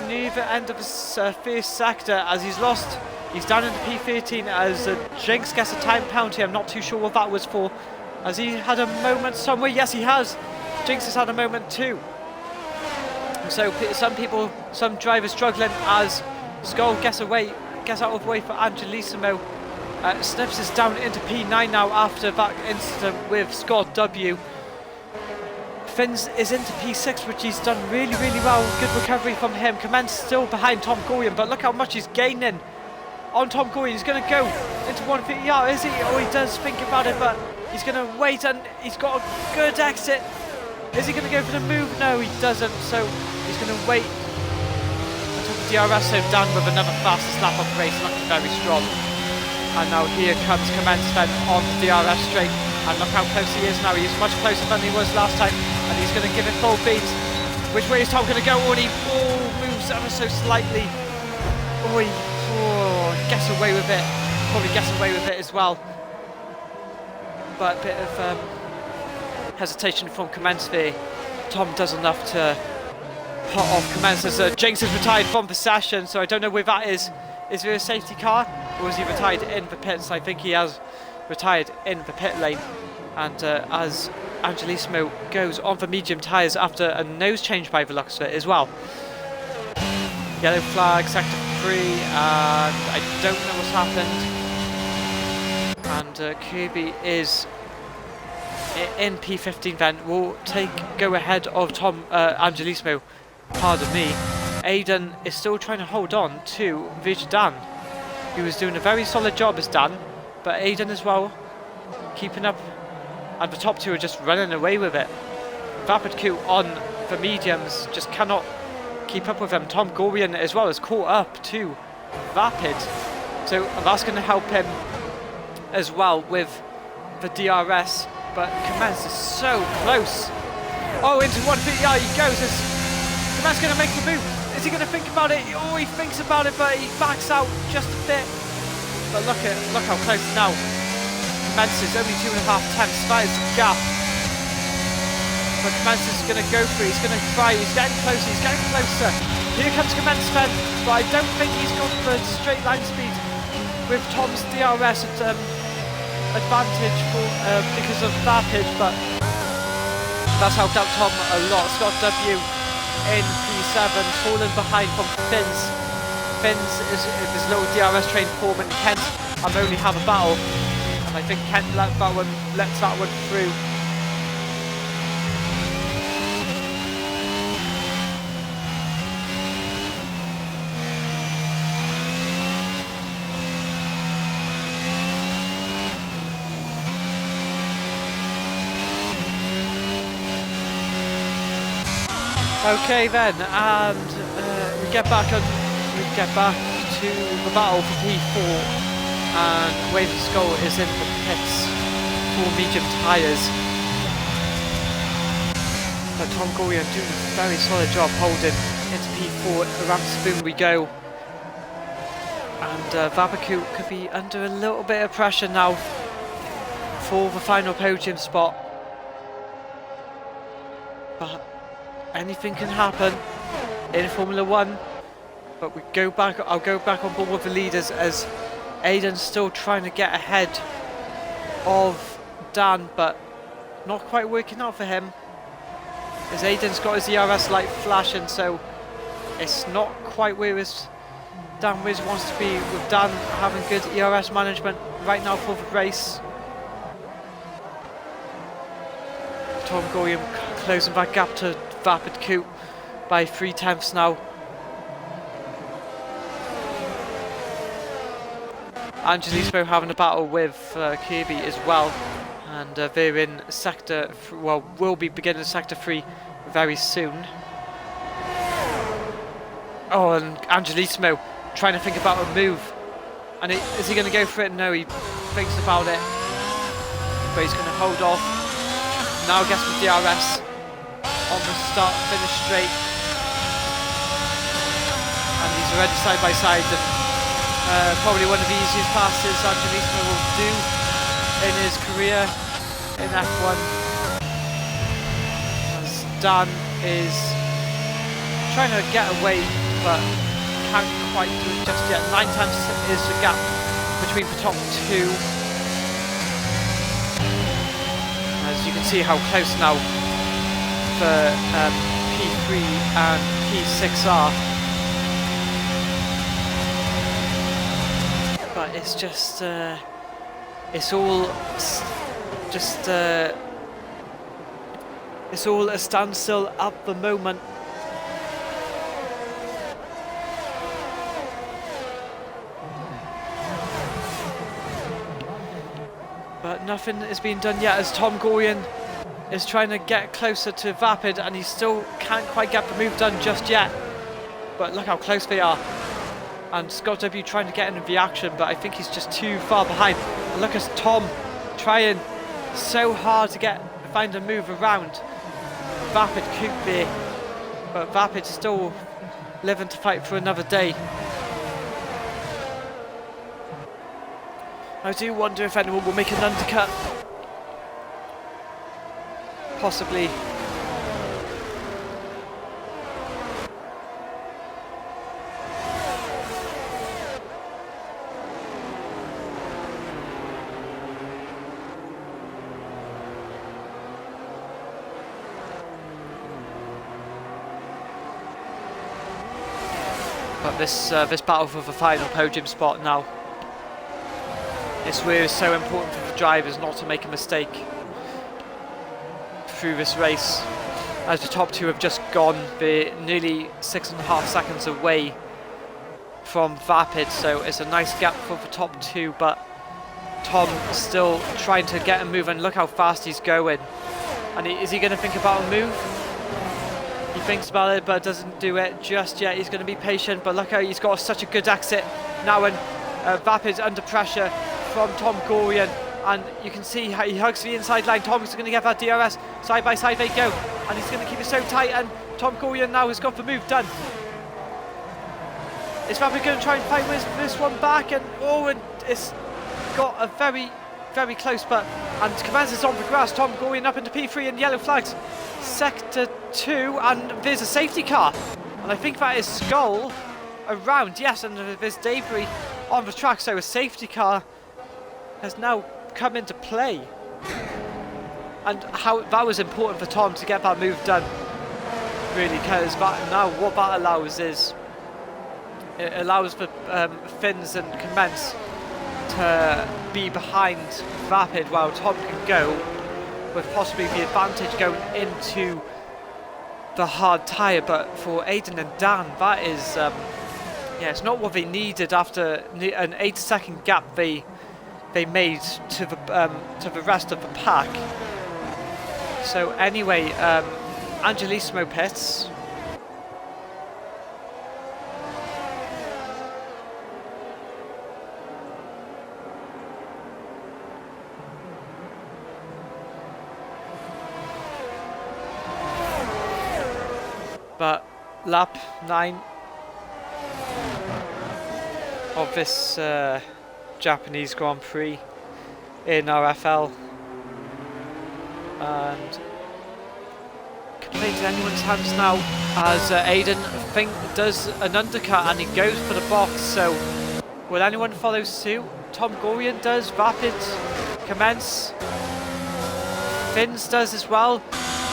near the end of his first sector, as he's lost. He's down into P13 as Jinx gets a time penalty. I'm not too sure what that was for. Has he had a moment somewhere? Yes, he has. Jinx has had a moment too. So some drivers struggling as Skull gets out of the way for Angelissimo. Snips is down into P9 now after that incident with Scott W. Finns is into P6, which he's done really well. Good recovery from him. Commence still behind Tom Gorian, but look how much he's gaining on Tom Gorian. He's going to go into 150. Yeah, is he? Oh, he does think about it, but he's going to wait, and he's got a good exit. Is he going to go for the move? No, he doesn't. So he's going to wait until the DRS so down with another fastest lap of the race, looking very strong. And now here comes Commence then on the DRS straight, and look how close he is now. He's much closer than he was last time, and he's going to give it full beans. Which way is Tom going to go? And he moves ever so slightly. He gets away with it. Probably gets away with it as well. But a bit of hesitation from Commence there. Tom does enough to put off Commence as Jinx is retired from the session, so I don't know where that is. Is there a safety car, or is he retired in the pits? I think he has retired in the pit lane. And as Angelissimo goes on for medium tyres after a nose change by the looks of it as well. Yellow flag, sector 3, and I don't know what's happened. And Kirby is in P15 then. Will go ahead of Tom Angelissimo, pardon me. Aiden is still trying to hold on to Dan. He was doing a very solid job as Dan, but Aiden as well, keeping up, and the top two are just running away with it. Vapid Q on the mediums just cannot keep up with them. Tom Gorian as well has caught up to Vapid, so that's going to help him as well with the DRS, but Commence is so close. Into 150, yeah, he goes. Commence going to make the move. Is he going to think about it? He thinks about it, but he backs out just a bit. But look how close now. Commence is only 2.5 tenths. That is the gap. But Commence is going to go for it. He's going to try. He's getting closer. He's getting closer. Here comes Commence then, but I don't think he's got the straight line speed with Tom's DRS at advantage because of Vapid, but that's helped out Tom a lot. Scott W in P7, falling behind from Finns. Finns is his little DRS train form, and Kent and only have a battle, and I think Kent lets that one through. Okay then, and we get back to the battle for P4, and Wavy Skull is in the pits for medium tyres. But Tom Gorian doing a very solid job holding into P4. Around the spoon we go, and Vabaku could be under a little bit of pressure now for the final podium spot. But anything can happen in Formula 1. But I'll go back on board with the leaders as Aiden's still trying to get ahead of Dan, but not quite working out for him. As Aiden's got his ERS light flashing, so it's not quite where Dan Wiz wants to be, with Dan having good ERS management right now for the race. Tom Gorian closing that gap to Vapid Coop by 3/10 now. Angelismo having a battle with Kirby as well, and they're in sector, well, will be beginning sector 3 very soon. Oh, and Angelismo trying to think about a move, and is he going to go for it? No, he thinks about it, but he's going to hold off. Now gets with DRS on the start finish straight, and he's already side by side, and probably one of the easiest passes Angelismo will do in his career in F1. As Dan is trying to get away, but can't quite do it just yet. 9 tenths is the gap between the top two. As you can see how close now for P3 and P6 are. But it's just, it's all a standstill at the moment. But nothing is being done yet, as Tom Gorian is trying to get closer to Vapid, and he still can't quite get the move done just yet. But look how close they are. And Scott W trying to get into the action, but I think he's just too far behind. And look at Tom trying so hard to find a move around Vapid Coupe there. But Vapid's still living to fight for another day. I do wonder if anyone will make an undercut. Possibly. But this battle for the final podium spot now, it's really so important for the drivers not to make a mistake through this race, as the top two have just gone. They're nearly 6.5 seconds away from Vapid, so it's a nice gap for the top two, but Tom still trying to get a move, and look how fast he's going. And is he going to think about a move? He thinks about it, but doesn't do it just yet. He's going to be patient, but look how he's got such a good exit now, when Vapid's under pressure from Tom Gorian, and you can see how he hugs the inside line. Tom's going to get that DRS, side by side they go, and he's going to keep it so tight, and Tom Gorian now has got the move done. Is Vapid going to try and fight with this one back? And and it's got a very, very close, and Cavaz's on the grass. Tom Gorian up into P3 and yellow flags. Sector 2, and there's a safety car, and I think that is Skull around, yes, and there's debris on the track, so a safety car has now come into play. And how that was important for Tom to get that move done, really, because now what that allows is, it allows the Finns and Commence to be behind Vapid while Tom can go, with possibly the advantage going into the hard tyre. But for Aiden and Dan, that is, yeah, it's not what they needed after an 8-second gap they made to the rest of the pack. So anyway, Angelismo pits, But lap 9 of this Japanese Grand Prix in RFL, and played in anyone's hands now as Aiden does an undercut and he goes for the box. So will anyone follow suit? Tom Gorian does, Vapid commence, Finns does as well.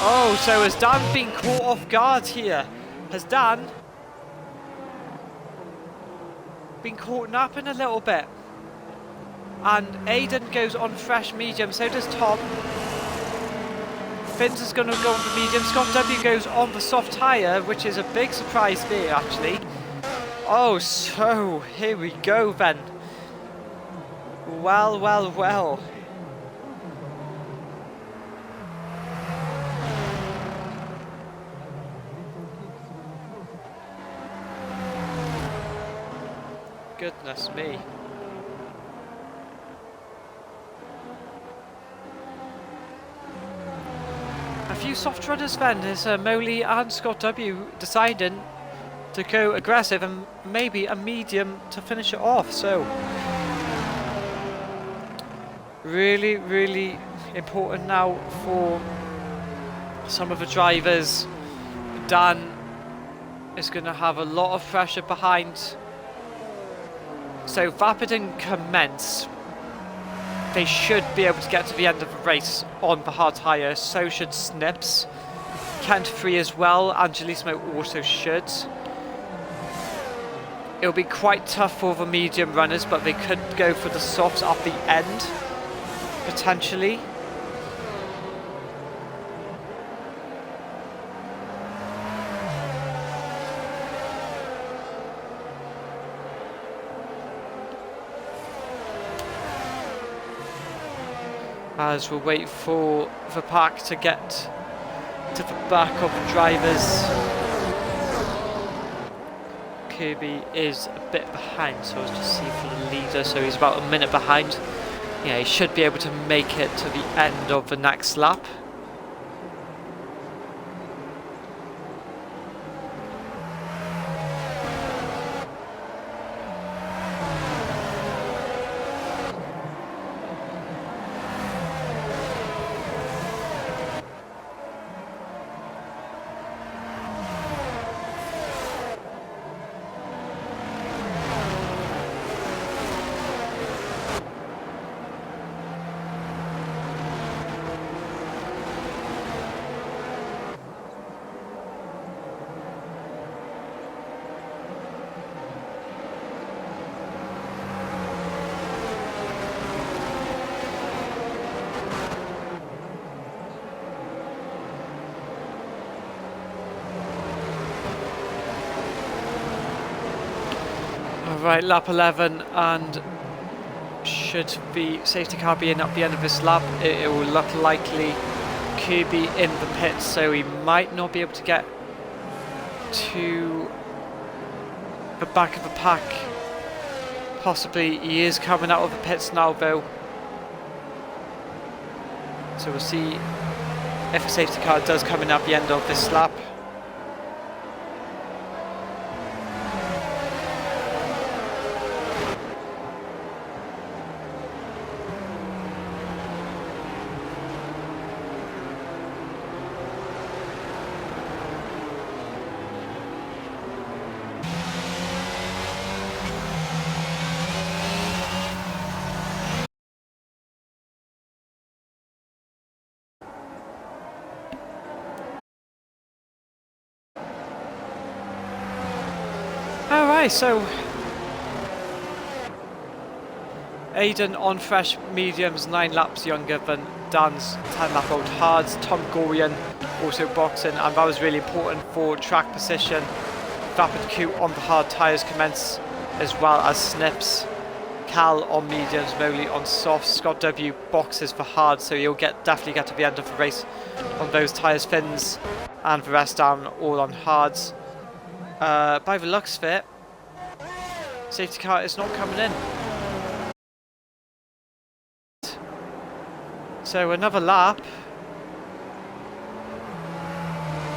Oh, so has Dan been caught off guard here? Has Dan been caught napping a little bit? And Aiden goes on fresh medium, so does Tom. Finns is going to go on for medium. Scott W goes on the soft tyre, which is a big surprise there actually. Oh, so here we go then. Well, well, well. Goodness me. A few soft runners then. There's Moley and Scott W deciding to go aggressive and maybe a medium to finish it off. So really, really important now for some of the drivers. Dan is going to have a lot of pressure behind. So Vapid and commence. They should be able to get to the end of the race on the hard tyre. So should Snips. Kent free as well. Angelismo also should. It'll be quite tough for the medium runners, but they could go for the softs at the end, potentially. As we'll wait for the pack to get to the back of the drivers. Kirby is a bit behind, so let's just see for the leader. So he's about a minute behind. Yeah, he should be able to make it to the end of the next lap. Right, lap 11, and should the safety car be in at the end of this lap, it will look likely Kirby in the pits, so he might not be able to get to the back of the pack. Possibly he is coming out of the pits now though, so we'll see if the safety car does come in at the end of this lap. Alright, so Aiden on fresh mediums, 9 laps younger than Dan's 10-lap-old hards. Tom Gorian also boxing, and that was really important for track position. Vapid Q on the hard tyres commence, as well as Snips. Cal on mediums, Moley on softs. Scott W boxes for hard, so he'll definitely get to the end of the race on those tyres. Finns and the rest down all on hards. By the looks of it, safety car is not coming in. So another lap.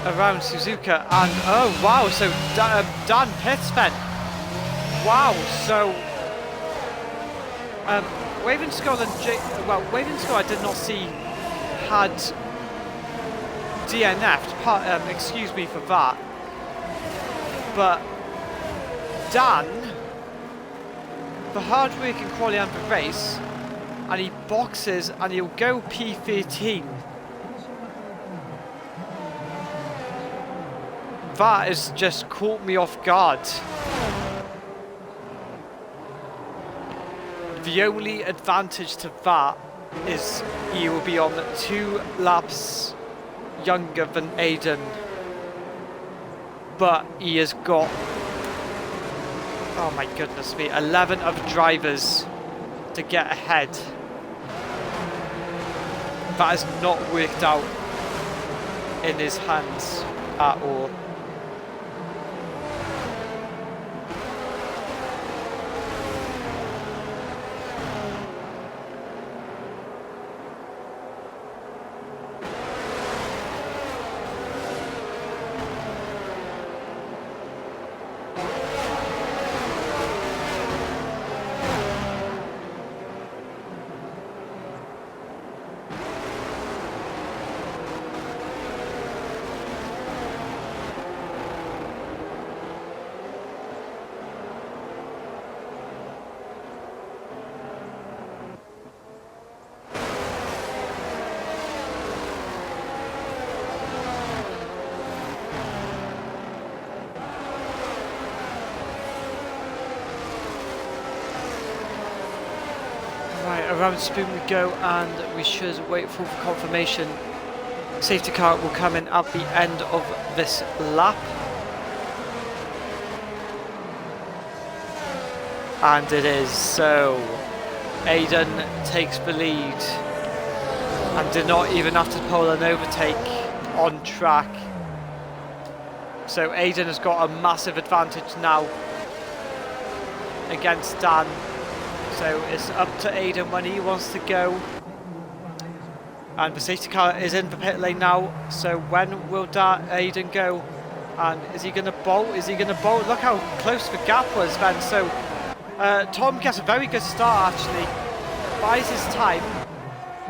around Suzuka, and oh wow, so Dan pits then. Wow, so Ravenskull and Ravenskull I did not see had DNF'd. Excuse me for that, but Dan, the hard work in quali and the race, and he boxes and he'll go P13. That has just caught me off guard. The only advantage to that is he will be on 2 laps younger than Aiden, but he has got, oh my goodness me, 11 other drivers to get ahead. That has not worked out in his hands at all. Around spoon we go, and we should wait for confirmation. Safety car will come in at the end of this lap, and it is. So Aiden takes the lead and did not even have to pull an overtake on track. So Aiden has got a massive advantage now against Dan. So it's up to Aiden when he wants to go. And the safety car is in the pit lane now. So when will Aiden go? And is he going to bolt? Is he going to bolt? Look how close the gap was then. So Tom gets a very good start actually. Buys his time,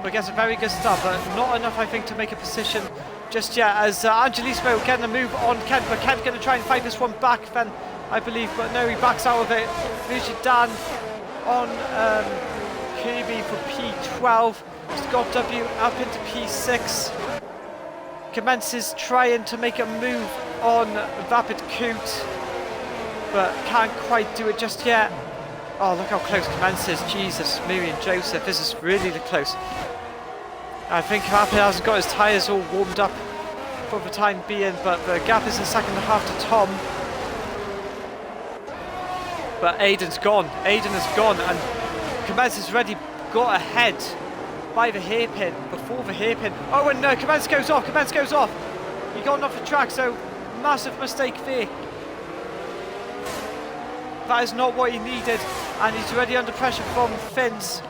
but gets a very good start. But not enough, I think, to make a position just yet. As Angelismo getting a move on Kent. But Kent going to try and fight this one back then, I believe. But no, he backs out of it. Usually Dan on Kirby for P12. Scott W up into P6. Commences trying to make a move on Vapid Coot, but can't quite do it just yet. Oh, look how close Commences. Jesus, Mary and Joseph, this is really close. I think Vapid hasn't got his tyres all warmed up for the time being, but the gap is in second and a half to Tom. But Aiden's gone. Aiden has gone, and Commence has already got ahead by the hairpin, before the hairpin. Oh, and Commence goes off. Commence goes off. He got off the track, so massive mistake there. That is not what he needed, and he's already under pressure from Finns.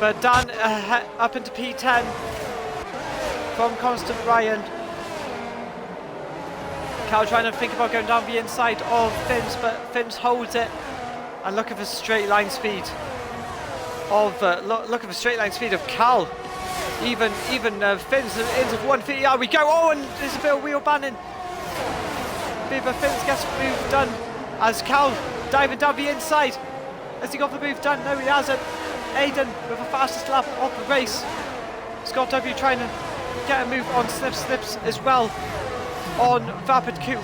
But Dan up into P10 from Constant Ryan. Cal trying to think about going down the inside of Finns, but Finns holds it. And look at the straight line speed of look at the straight line speed of Cal. Even Finns into 150. Yeah, we go. Oh, and there's a bit of wheel banning. But Finns gets the move done as Cal diving down the inside. Has he got the move done? No, he hasn't. Aiden with the fastest lap of the race. Scott W trying to get a move on Slips as well. On Vapid Coot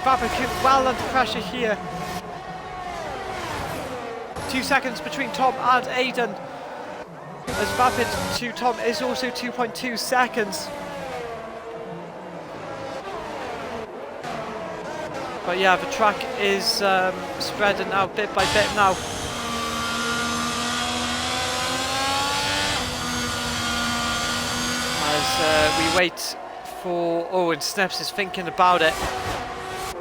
well under pressure here. 2 seconds between Tom and Aiden, as Vapid to Tom is also 2.2 seconds. But yeah, the track is spreading out bit by bit now. As we wait for, oh, and Snips is thinking about it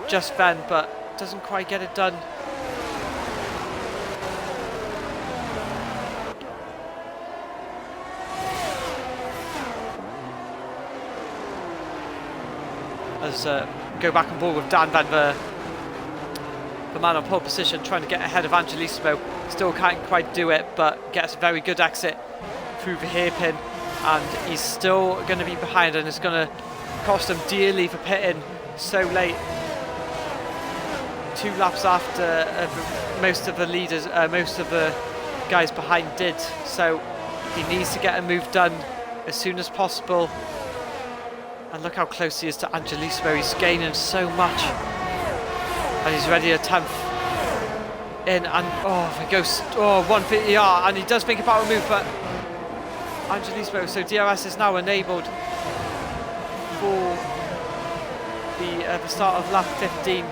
just then, but doesn't quite get it done. as go back on board with Dan Van the man on pole position, trying to get ahead of Angelissimo. Still can't quite do it, but gets a very good exit through the hairpin, and he's still going to be behind, and it's going to cost him dearly for pitting so late. 2 laps after most of the leaders, most of the guys behind did, so he needs to get a move done as soon as possible. And look how close he is to Angelissimo. He's gaining so much, and he's ready to 10th in, and he goes 150 and he does think about a move, but Angelissimo, so DRS is now enabled for the start of lap 15,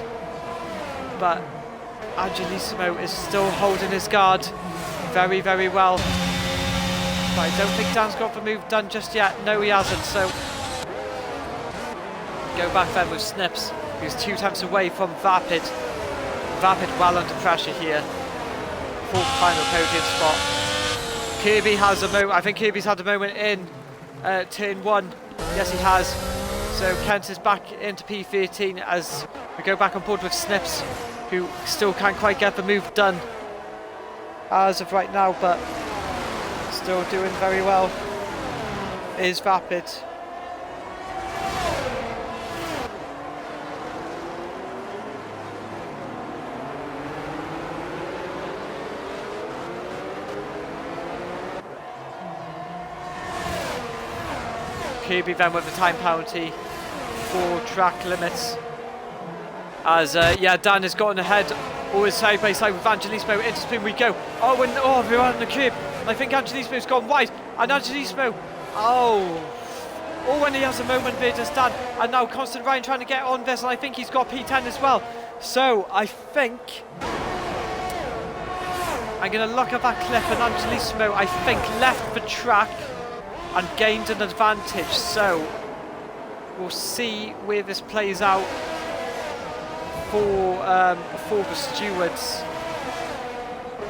but Angelissimo is still holding his guard very, very well. But I don't think Dan's got the move done just yet. No, he hasn't, so go back then with Snips, who's 2 tenths away from Vapid. Vapid well under pressure here. 4th final podium spot. Kirby has a moment. I think Kirby's had a moment in turn 1. Yes, he has. So Kent is back into P13 as we go back on board with Snips, who still can't quite get the move done as of right now, but still doing very well is Vapid. Kirby then with the time penalty for track limits, as Dan has gotten ahead, always side by side with Angelissimo. Into spin we go. We're on the curb. I think Angelissimo's gone wide, and Angelissimo, when he has a moment there does Dan, and now Constant Ryan trying to get on this, and I think he's got P10 as well. So I think I'm going to look at that clip, and Angelissimo, I think, left the track and gained an advantage, so we'll see where this plays out for the stewards.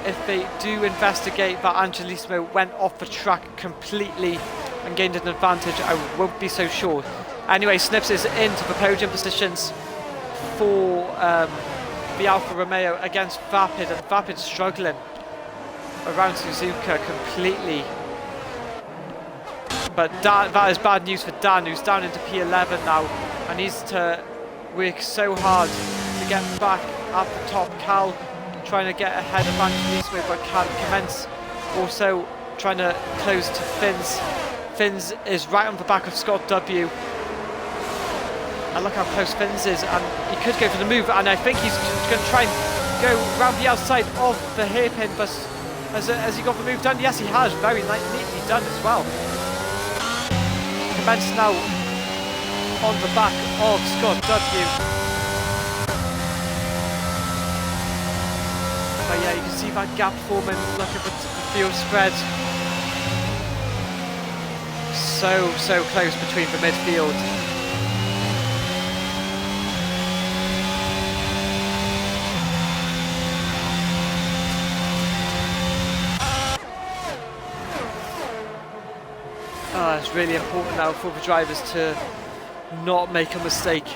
If they do investigate that Angelissimo went off the track completely and gained an advantage, I won't be so sure. Anyway, Snips is into the podium positions for the Alfa Romeo against Vapid, and Vapid's struggling around Suzuka completely. But that is bad news for Dan, who's down into P11 now and needs to work so hard to get back at the top. Cal trying to get ahead of Angelissimo, but can't commence. Also trying to close to Fins. Fins is right on the back of Scott W. And look how close Fins is, and he could go for the move, and I think he's going to try and go round the outside of the hairpin, but has he got the move done? Yes, he has. Very neatly done as well. Commence now on the back of Scott W. But yeah, you can see that gap forming. Look at the field spread. So close between the midfield. It's really important now for the drivers to not make a mistake.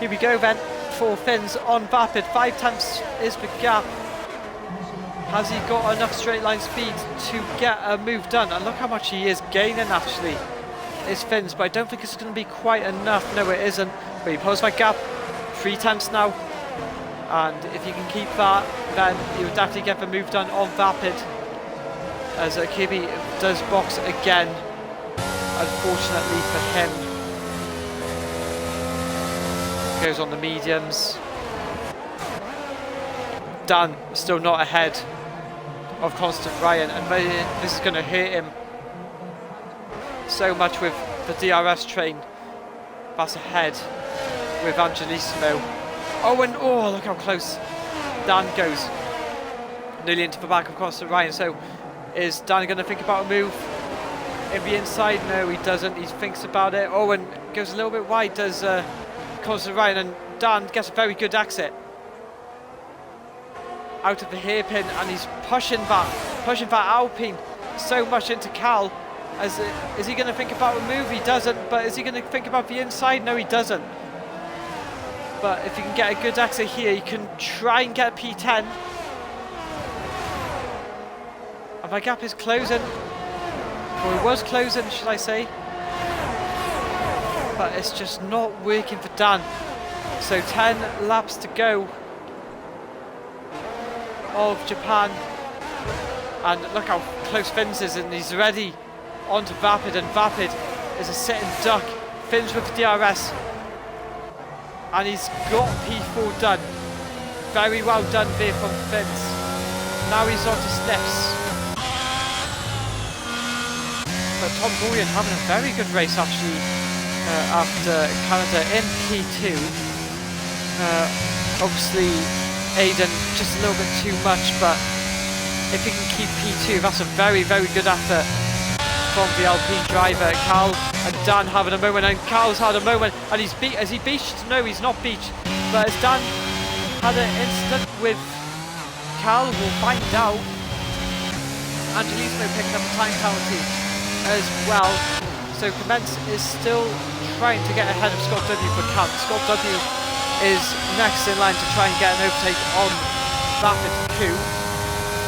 Here we go then for Fins on Vapid. 5 tenths is the gap. Has he got enough straight line speed to get a move done? And look how much he is gaining actually, is Fins, but I don't think it's going to be quite enough. No, it isn't. But he pulls that gap. 3 tenths now. And if you can keep that, then you'll definitely get the move done on Vapid. As Kirby does box again, unfortunately for him. Goes on the mediums. Dan still not ahead of Constant Ryan, and this is going to hurt him so much with the DRS train that's ahead with Angelissimo. Look how close Dan goes. Nearly into the back of Constant Ryan, so is Dan going to think about a move in the inside? No, he doesn't. He thinks about it. And goes a little bit wide, does Constant Ryan, and Dan gets a very good exit out of the hairpin, and he's pushing that Alpine so much into Cal. Is he going to think about a move? He doesn't. But is he going to think about the inside? No, he doesn't. But if you can get a good exit here, you can try and get a P10. And my gap is closing. Or it was closing, should I say. But it's just not working for Dan. So 10 laps to go of Japan. And look how close Fins is, and he's already onto Vapid, and Vapid is a sitting duck. Fins with the DRS. And he's got P4 done. Very well done there from Fins. Now he's on to Snips. But Tom Gorian having a very good race actually after Canada in P2. Obviously Aiden just a little bit too much, but if he can keep P2, that's a very, very good effort from the Alpine driver. Carl and Dan having a moment, and Carl's had a moment, and he's beat. Is he beached? No, he's not beached. But has Dan had an incident with Carl? We'll find out. Angelismo picking up a time penalty as well. So Clements is still trying to get ahead of Scott W for Camp. Scott W is next in line to try and get an overtake on Vapid Q.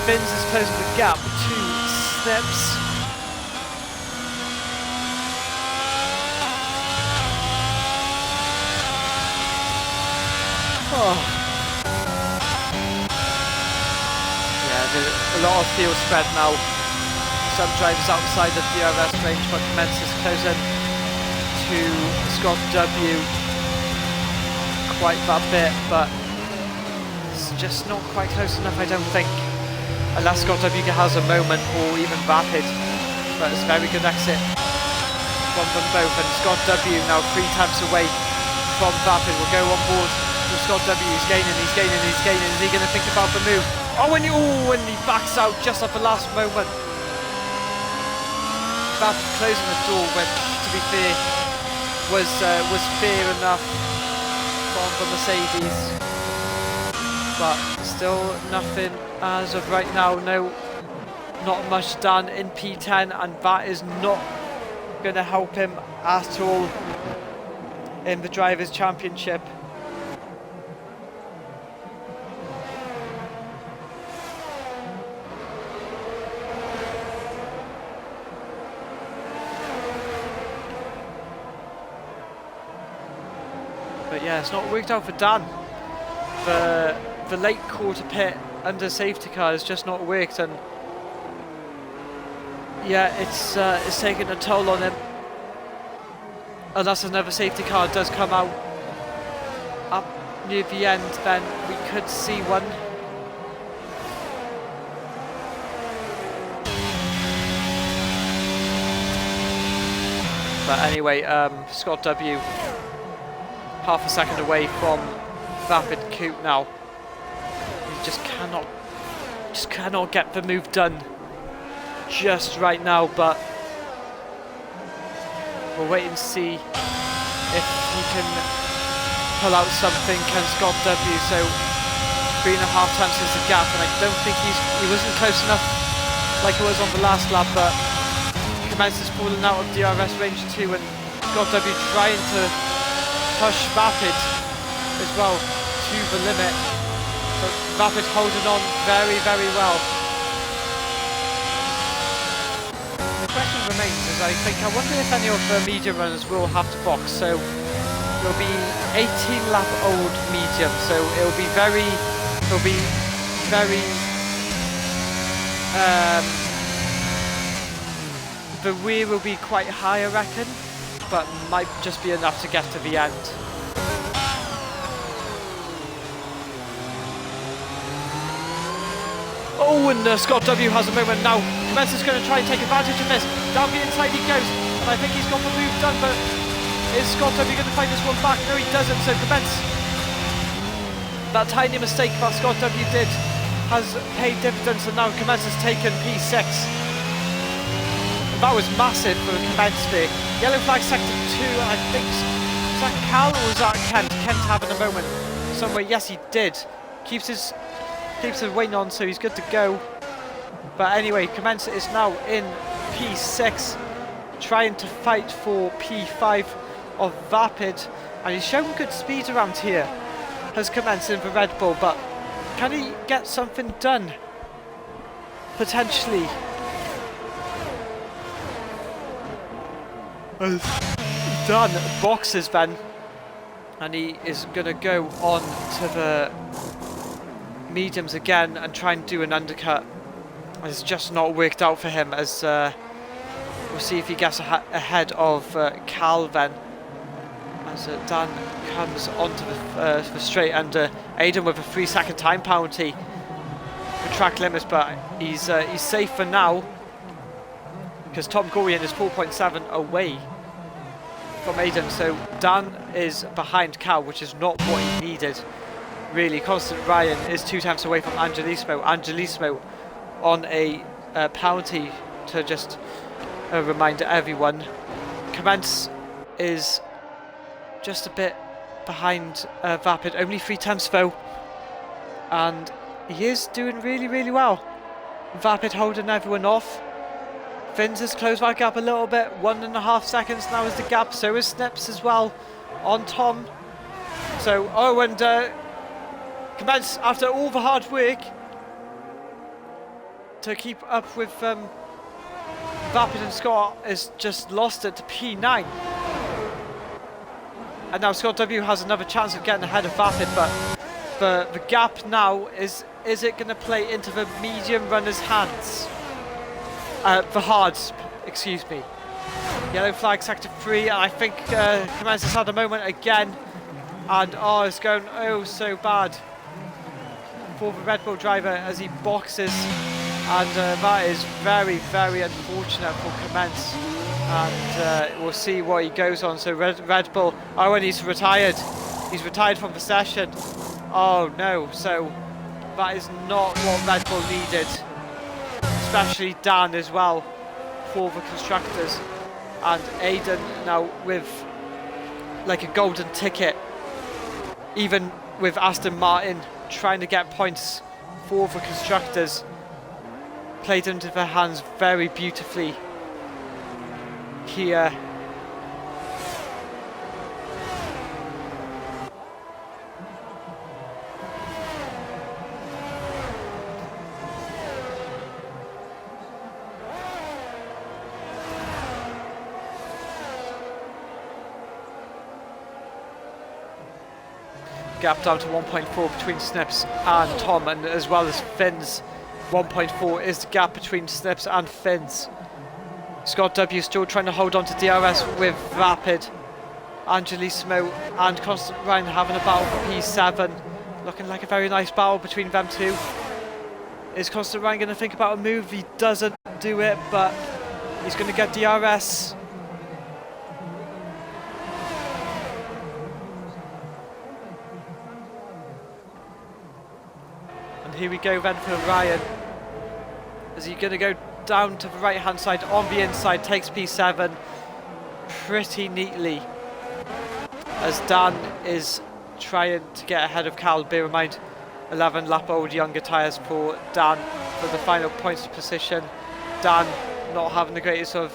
Fins is closing the gap to Snips. Oh. Yeah, there's a lot of field spread now. Some drivers outside the DRS range, but Clements is closing to Scott W quite that bit, but it's just not quite close enough, I don't think. Unless Scott W has a moment, or even Vapid. But it's a very good exit from them both, and Scott W now 3 times away from Vapid will go on board with Scott W. He's gaining, he's gaining, he's gaining. Is he going to think about the move? Oh, and he backs out just at the last moment. Vapid closing the door, which, to be fair, was fair enough from the Mercedes. But still nothing as of right now. No, not much done in P10, and that is not going to help him at all in the Drivers' Championship. But yeah, it's not worked out for Dan. The late quarter pit under safety car has just not worked, and yeah, it's taking a toll on him. Unless another safety car does come out up near the end, then we could see one. But anyway, Scott W half a second away from Vapid Coupe now. He just cannot get the move done just right now, but we'll wait and see if he can pull out something. Can Scott W? So 3.5 times is the gap, and I don't think he wasn't close enough like it was on the last lap, but Clements is falling out of DRS range too, and Scott W trying to push Vapid as well to the limit, but Vapid holding on very, very well. The question remains is, I wonder if any of the medium runners will have to box. So it'll be 18 lap old medium, so it'll be very the rear will be quite high, I reckon, but might just be enough to get to the end. Oh, and Scott W has a moment now. Clements is going to try and take advantage of this. Down the inside he goes, and I think he's got the move done, but is Scott W going to find this one back? No, he doesn't, so Clements, that tiny mistake that Scott W did has paid dividends, and now Clements has taken P6. That was massive for Clements there. Yellow flag sector 2, and I think, was that Cal or was that Kent? Kent having a moment somewhere. Yes, he did. Keeps his wing on, so he's good to go. But anyway, Clements is now in P6. trying to fight for P5 of Vapid, and he's shown good speed around here. Has commenced in the Red Bull, but can he get something done? Potentially. Done boxes then, and he is going to go on to the mediums again and try and do an undercut. It's just not worked out for him, as we'll see if he gets ahead of Cal then, as Dan comes onto the straight, and Aiden with a 3-second time penalty for track limits, but he's safe for now because Tom Gorian is 4.7 away from Aiden, so Dan is behind Cal, which is not what he needed really. Constant Ryan is 2 tenths away from Angelismo on a penalty, to just remind everyone. Commence is just a bit behind Vapid, only 3 tenths though, and he is doing really well. Vapid holding everyone off. Finns has closed that gap a little bit, 1.5 seconds now is the gap, so is Snips as well on Tom. So, and Commence, after all the hard work to keep up with Vapid and Scott, has just lost it to P9. And now Scott W has another chance of getting ahead of Vapid, but the gap now is it going to play into the medium runner's hands? The hards, excuse me. Yellow flag sector 3, and I think Commence has had a moment again, and it's going so bad for the Red Bull driver as he boxes, and that is very unfortunate for Commence, and we'll see what he goes on. So Red Bull, and he's retired from the session. Oh no, so that is not what Red Bull needed, especially Dan as well for the constructors, and Aiden now with like a golden ticket, even with Aston Martin trying to get points for the constructors. Played into their hands very beautifully here. Gap down to 1.4 between Snips and Tom, and as well as Finns. 1.4 is the gap between Snips and Finns. Scott W still trying to hold on to DRS with Vapid. Angelismo and Constant Ryan having a battle for P7. Looking like a very nice battle between them two. Is Constant Ryan going to think about a move? He doesn't do it, but he's going to get DRS. Here we go then for Ryan. Is he going to go down to the right hand side on the inside, takes P7 pretty neatly, as Dan is trying to get ahead of Cal. Bear in mind, 11 lap old younger tyres for Dan for the final points position. Dan not having the greatest of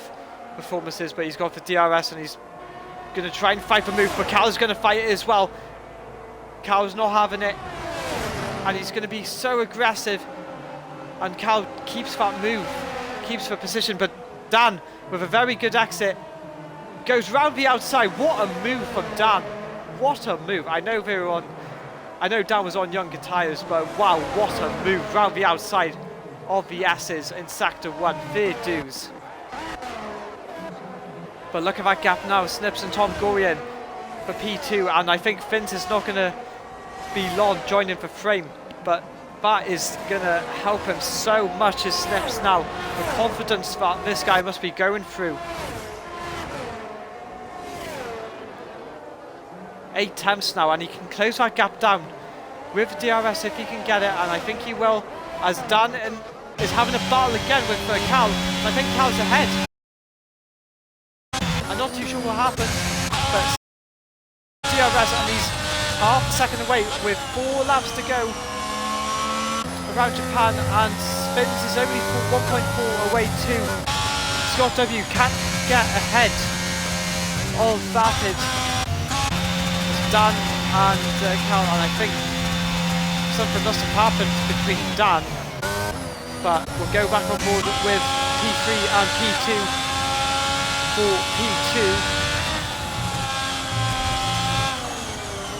performances, but he's got the DRS and he's going to try and fight for move, but Cal's going to fight it as well. Cal's not having it, and he's going to be so aggressive, and Cal keeps that move, keeps the position, but Dan with a very good exit goes round the outside. What a move from Dan, what a move. I know Dan was on younger tyres, but wow, what a move round the outside of the S's in sector 1, fair dues. But look at that gap now, Snips and Tom Gorian for P2, and I think Finns is not going to be long joining the frame, but that is going to help him so much as Snips now. The confidence that this guy must be going through. 8 tenths now, and he can close that gap down with DRS if he can get it, and I think he will, as Dan is having a battle again with Cal. I think Cal's ahead. I'm not too sure what happened, but DRS, and he's half a second away with 4 laps to go around Japan, and Spins is only 1.4 away too. Scott W can't get ahead of Vapid. Dan and Cal, and I think something must have happened between Dan, but we'll go back on board with P3 and P2 for P2.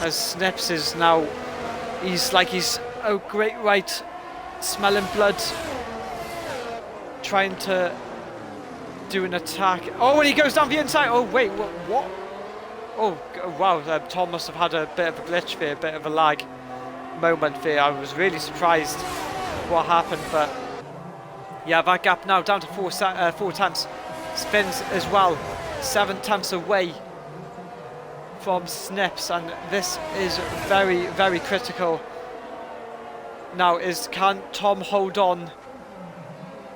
As Snips is now, he's oh great right, smelling blood, trying to do an attack. Oh, and he goes down the inside. Oh wait, what? Oh wow, Tom must have had a bit of a glitch there, a bit of a lag moment there. I was really surprised what happened, but yeah, that gap now down to 4 tenths. Spins as well, 7 tenths away from Snips, and this is very, very critical. Now, can Tom hold on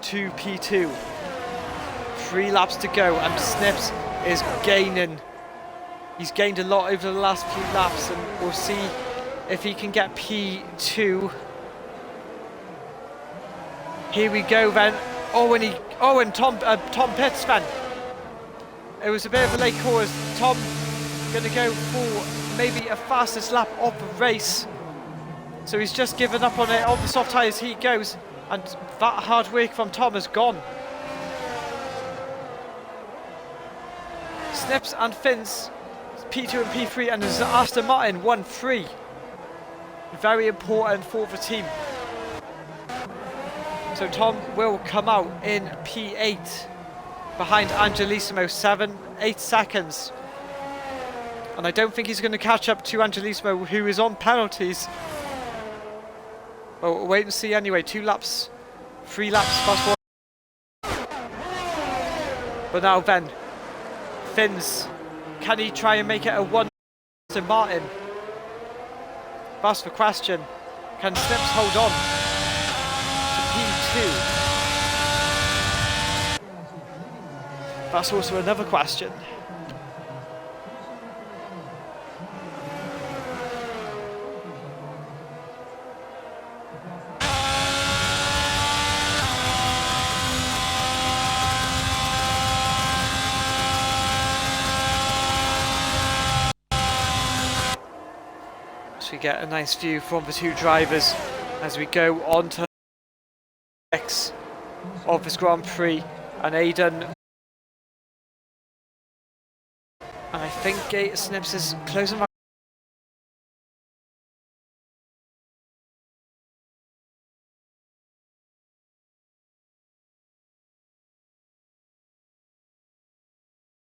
to P2? 3 laps to go, and Snips is gaining. He's gained a lot over the last few laps, and we'll see if he can get P2. Here we go then. And Tom pits then. It was a bit of a late call as Tom going to go for maybe a fastest lap of the race. So he's just given up on it on the soft tyres. He goes, and that hard work from Tom has gone. Snips and Fins, P2 and P3, and Aston Martin 1-3. Very important for the team. So Tom will come out in P8 behind Angelissimo, 8 seconds. And I don't think he's going to catch up to Angelissimo, who is on penalties. Well, we'll wait and see anyway. 2 laps, 3 laps, fast forward. But now then, Fins, can he try and make it a 1 to Martin? That's the question. Can Snips hold on to P2? That's also another question. So we get a nice view from the 2 drivers as we go on to X of this Grand Prix, and Aidan, and I think Snips is closing. I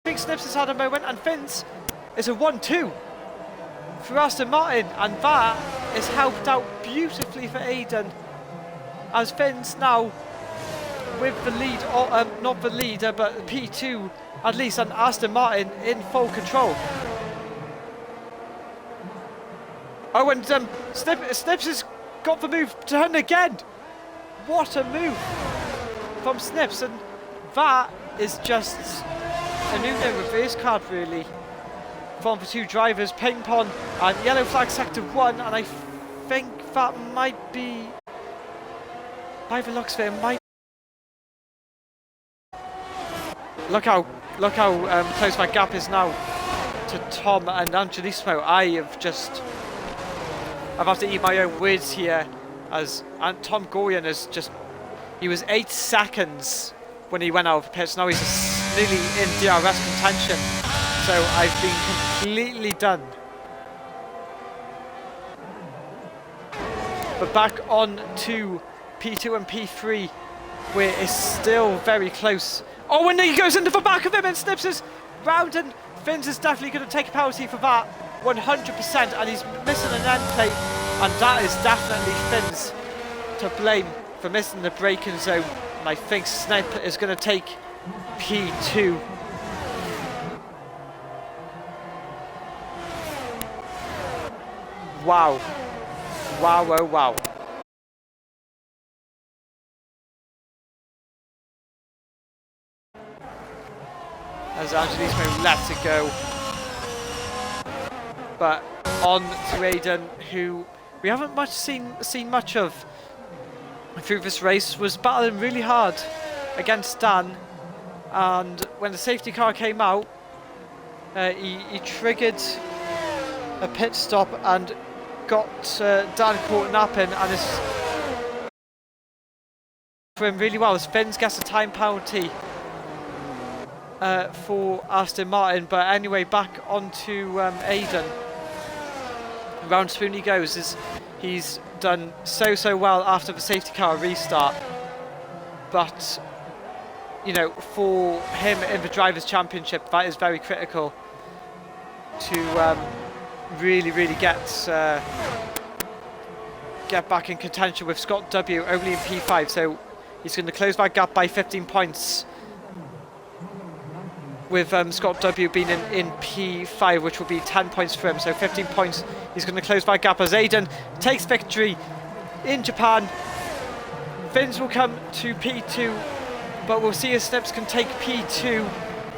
think Snips has had a moment, and Fins is a 1-2 for Aston Martin, and that is helped out beautifully for Aidan, as Fins now with the lead, or not the leader, but P2 at least, and Aston Martin in full control. Oh, and Snips has got the move to turn again. What a move from Snips, and that is just a new reverse card really from the 2 drivers. Ping pong and yellow flag sector 1, and I think that might be, by the looks of it, might. Look how close my gap is now to Tom and Angelissimo. I've had to eat my own words here, as Tom Gorian is just, he was 8 seconds when he went out of the pits. Now he's nearly in DRS contention. So I've been completely done. But back on to P2 and P3, where it's still very close. Oh, and he goes into the back of him, and Snips is round, and Fins is definitely going to take a penalty for that, 100%, and he's missing an end plate, and that is definitely Fins to blame for missing the braking zone. And I think Snip is going to take P2. Wow. Wow, oh wow. As Angelissimo lets it go. But on to Aidan, who we haven't much seen much of through this race, was battling really hard against Dan. and when the safety car came out, he triggered a pit stop and got Dan caught napping, and it's for him really well as Fins gets a time penalty for Aston Martin. But anyway, back onto Aiden. Round spoon he goes. He's done so well after the safety car restart, but you know, for him in the Drivers' Championship, that is very critical to really get back in contention with Scott W only in P5. So he's going to close that gap by 15 points with Scott W being in P5, which will be 10 points for him. So 15 points, he's going to close that gap as Aiden takes victory in Japan. Fins will come to P2, but we'll see if Snips can take P2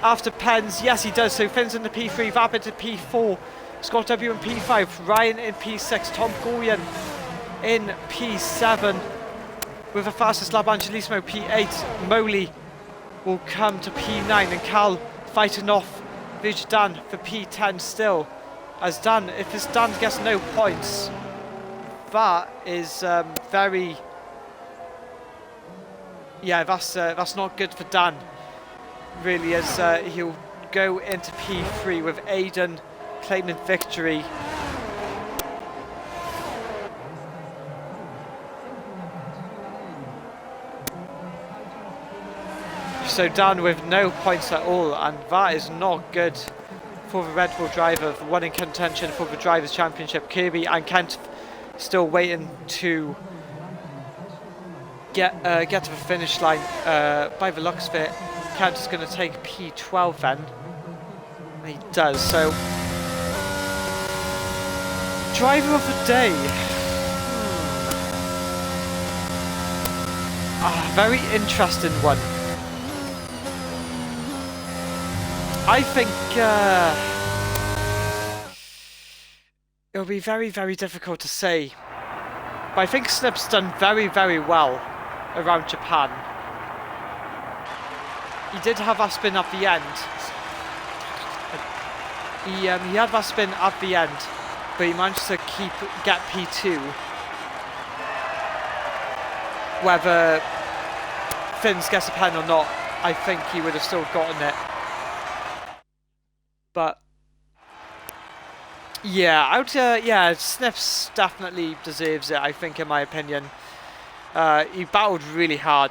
after Pens. Yes, he does. So Fins in the P3, Vapid to P4, Scott W in P5, Ryan in P6, Tom Gorian in P7 with the fastest lap, Angelismo P8. Moley will come to P9, and Cal fighting off Vij Dan for P10 still. As Dan, if this Dan gets no points, that is very... Yeah, that's not good for Dan, really, as he'll go into P3 with Aiden claiming victory. So Dan with no points at all, and that is not good for the Red Bull driver, one in contention for the Drivers' Championship. Kirby and Kent still waiting to get to the finish line. By the looks of it, Kent is going to take P12 then. And he does. So, driver of the day. Very interesting one. I think it'll be very difficult to say. But I think Snip's done very well around Japan. He did have that spin at the end. He had that spin at the end, but he managed to get P2. Whether Fins gets a pen or not, I think he would have still gotten it. But yeah, yeah, Snips definitely deserves it, I think, in my opinion. He battled really hard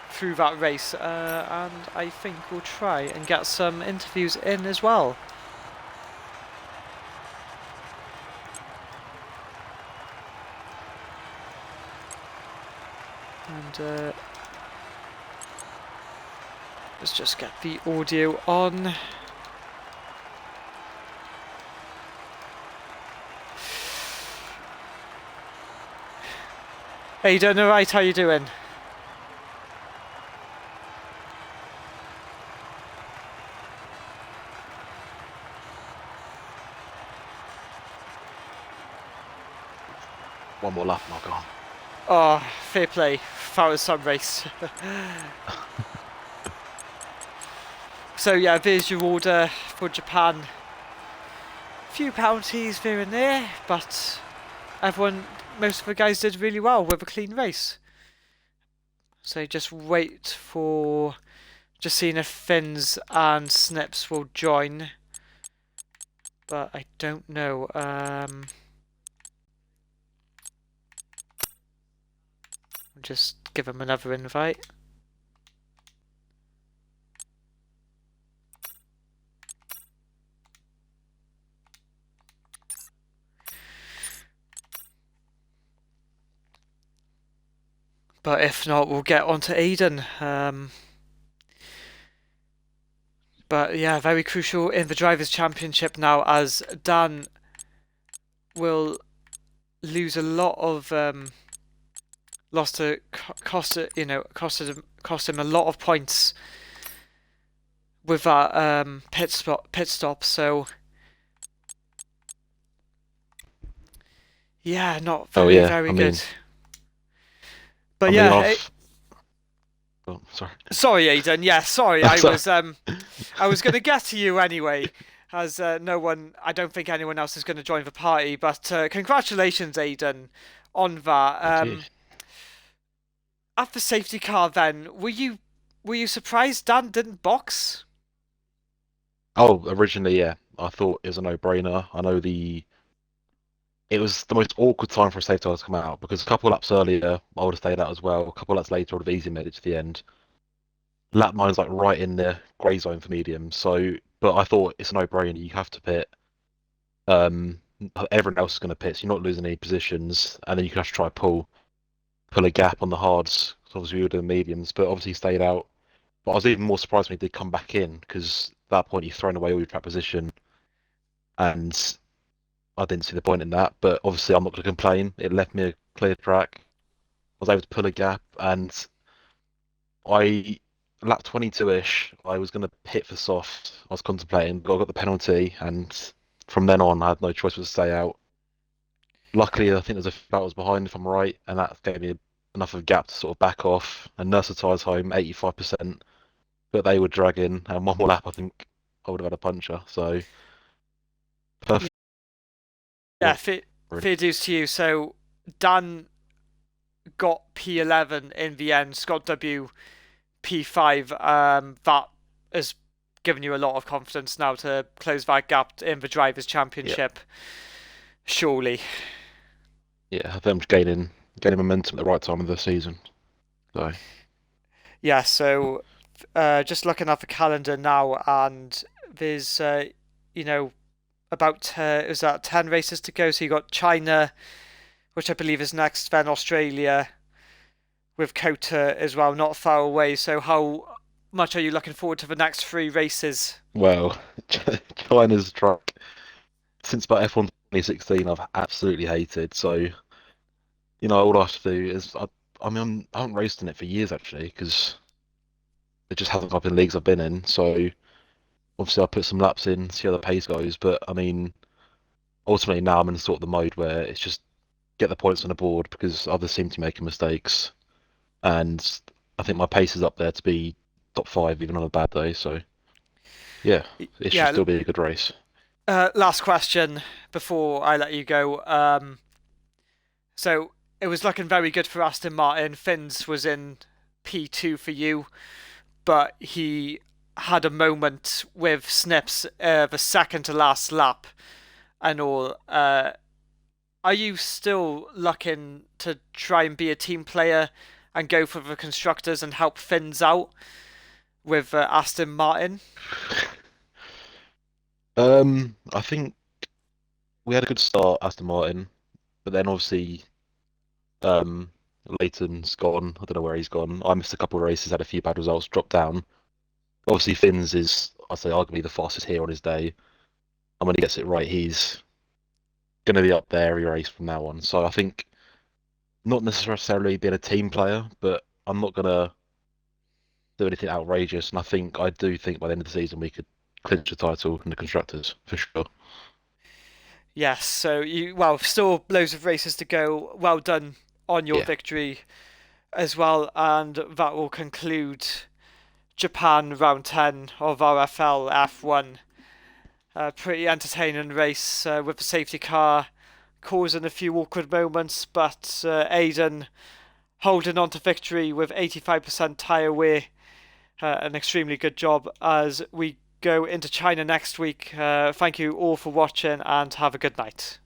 through that race, and I think we'll try and get some interviews in as well. And let's just get the audio on. Hey, you doing alright? How you doing? One more lap and I'll go on. Oh, fair play. That was some race. So yeah, there's your order for Japan. A few penalties here and there, but most of the guys did really well with a clean race. So just wait for... Just seeing if Fins and Snips will join. But I don't know. Just give them another invite. But if not, we'll get onto Aiden. But yeah, very crucial in the Drivers' Championship now, as Dan will lose a lot of cost him a lot of points with that pit stop. So yeah, not very good. But yeah, Oh, sorry. Sorry, Aidan. Yeah, sorry. Oh, sorry. I was going to get to you anyway, as no one, I don't think anyone else is going to join the party. But congratulations, Aidan, on that. Thank you. At the safety car, then, were you surprised Dan didn't box? Oh, originally, yeah, I thought it was a no-brainer. I know it was the most awkward time for a safety car to come out because a couple laps earlier, I would have stayed out as well. A couple laps later, I would have easily made it to the end. Lap nine's like right in the grey zone for medium. So, but I thought it's a no-brainer. You have to pit. Um, Everyone else is going to pit, so you're not losing any positions, and then you can actually try pull a gap on the hards. 'Cause obviously, we were doing mediums, but obviously he stayed out. But I was even more surprised when he did come back in because at that point you've thrown away all your track position, and I didn't see the point in that. But obviously, I'm not going to complain. It left me a clear track. I was able to pull a gap, and I lap 22-ish. I was going to pit for soft. I was contemplating, but I got the penalty, and from then on, I had no choice but to stay out. Luckily, I think there's a few battles behind, if I'm right, and that gave me enough of a gap to sort of back off and nurse the tyres home 85%. But they were dragging, and one more lap, I think I would have had a puncher. So perfect. Yeah, Well, really. fair dues to you. So Dan got P11 in the end. Scott W P5. That has given you a lot of confidence now to close that gap in the Drivers' Yeah, Championship. Surely. yeah. Them gaining momentum at the right time of the season. So Yeah, so just looking at the calendar now, and there's, you know, about is that 10 races to go? So you got China, which I believe is next, then Australia with Kota as well, not far away. So how much are you looking forward to the next three races? well, China's truck since about F1 2016, I've absolutely hated. So all I have to do is I mean, I haven't raced in it for years actually because it just hasn't come up in leagues I've been in. So obviously, I'll put some laps in, see how the pace goes. But I mean, ultimately now I'm in sort of the mode where it's just get the points on the board because others seem to be making mistakes, and I think my pace is up there to be top five even on a bad day. So yeah, it should Yeah, still be a good race. last question before I let you go. So it was looking very good for Aston Martin. Fins was in P2 for you, but he had a moment with Snips the second to last lap and all. Are you still looking to try and be a team player and go for the constructors and help Fins out with Aston Martin? I think we had a good start, Aston Martin, but then obviously um Leighton's gone. I don't know where he's gone. I missed a couple of races, had a few bad results, dropped down. Obviously, Finn's is, I'd say, arguably the fastest here on his day. And when he gets it right, he's going to be up there every race from now on. So I think not necessarily being a team player, but I'm not going to do anything outrageous. And I do think by the end of the season we could clinch the title in the constructors for sure. Yes, so well, still loads of races to go. Well done on your Yeah. victory as well, and that will conclude Japan round 10 of RFL F1. Pretty entertaining race with the safety car causing a few awkward moments, but Aiden holding on to victory with 85% tyre wear. An extremely good job as we go into China next week. Thank you all for watching and have a good night.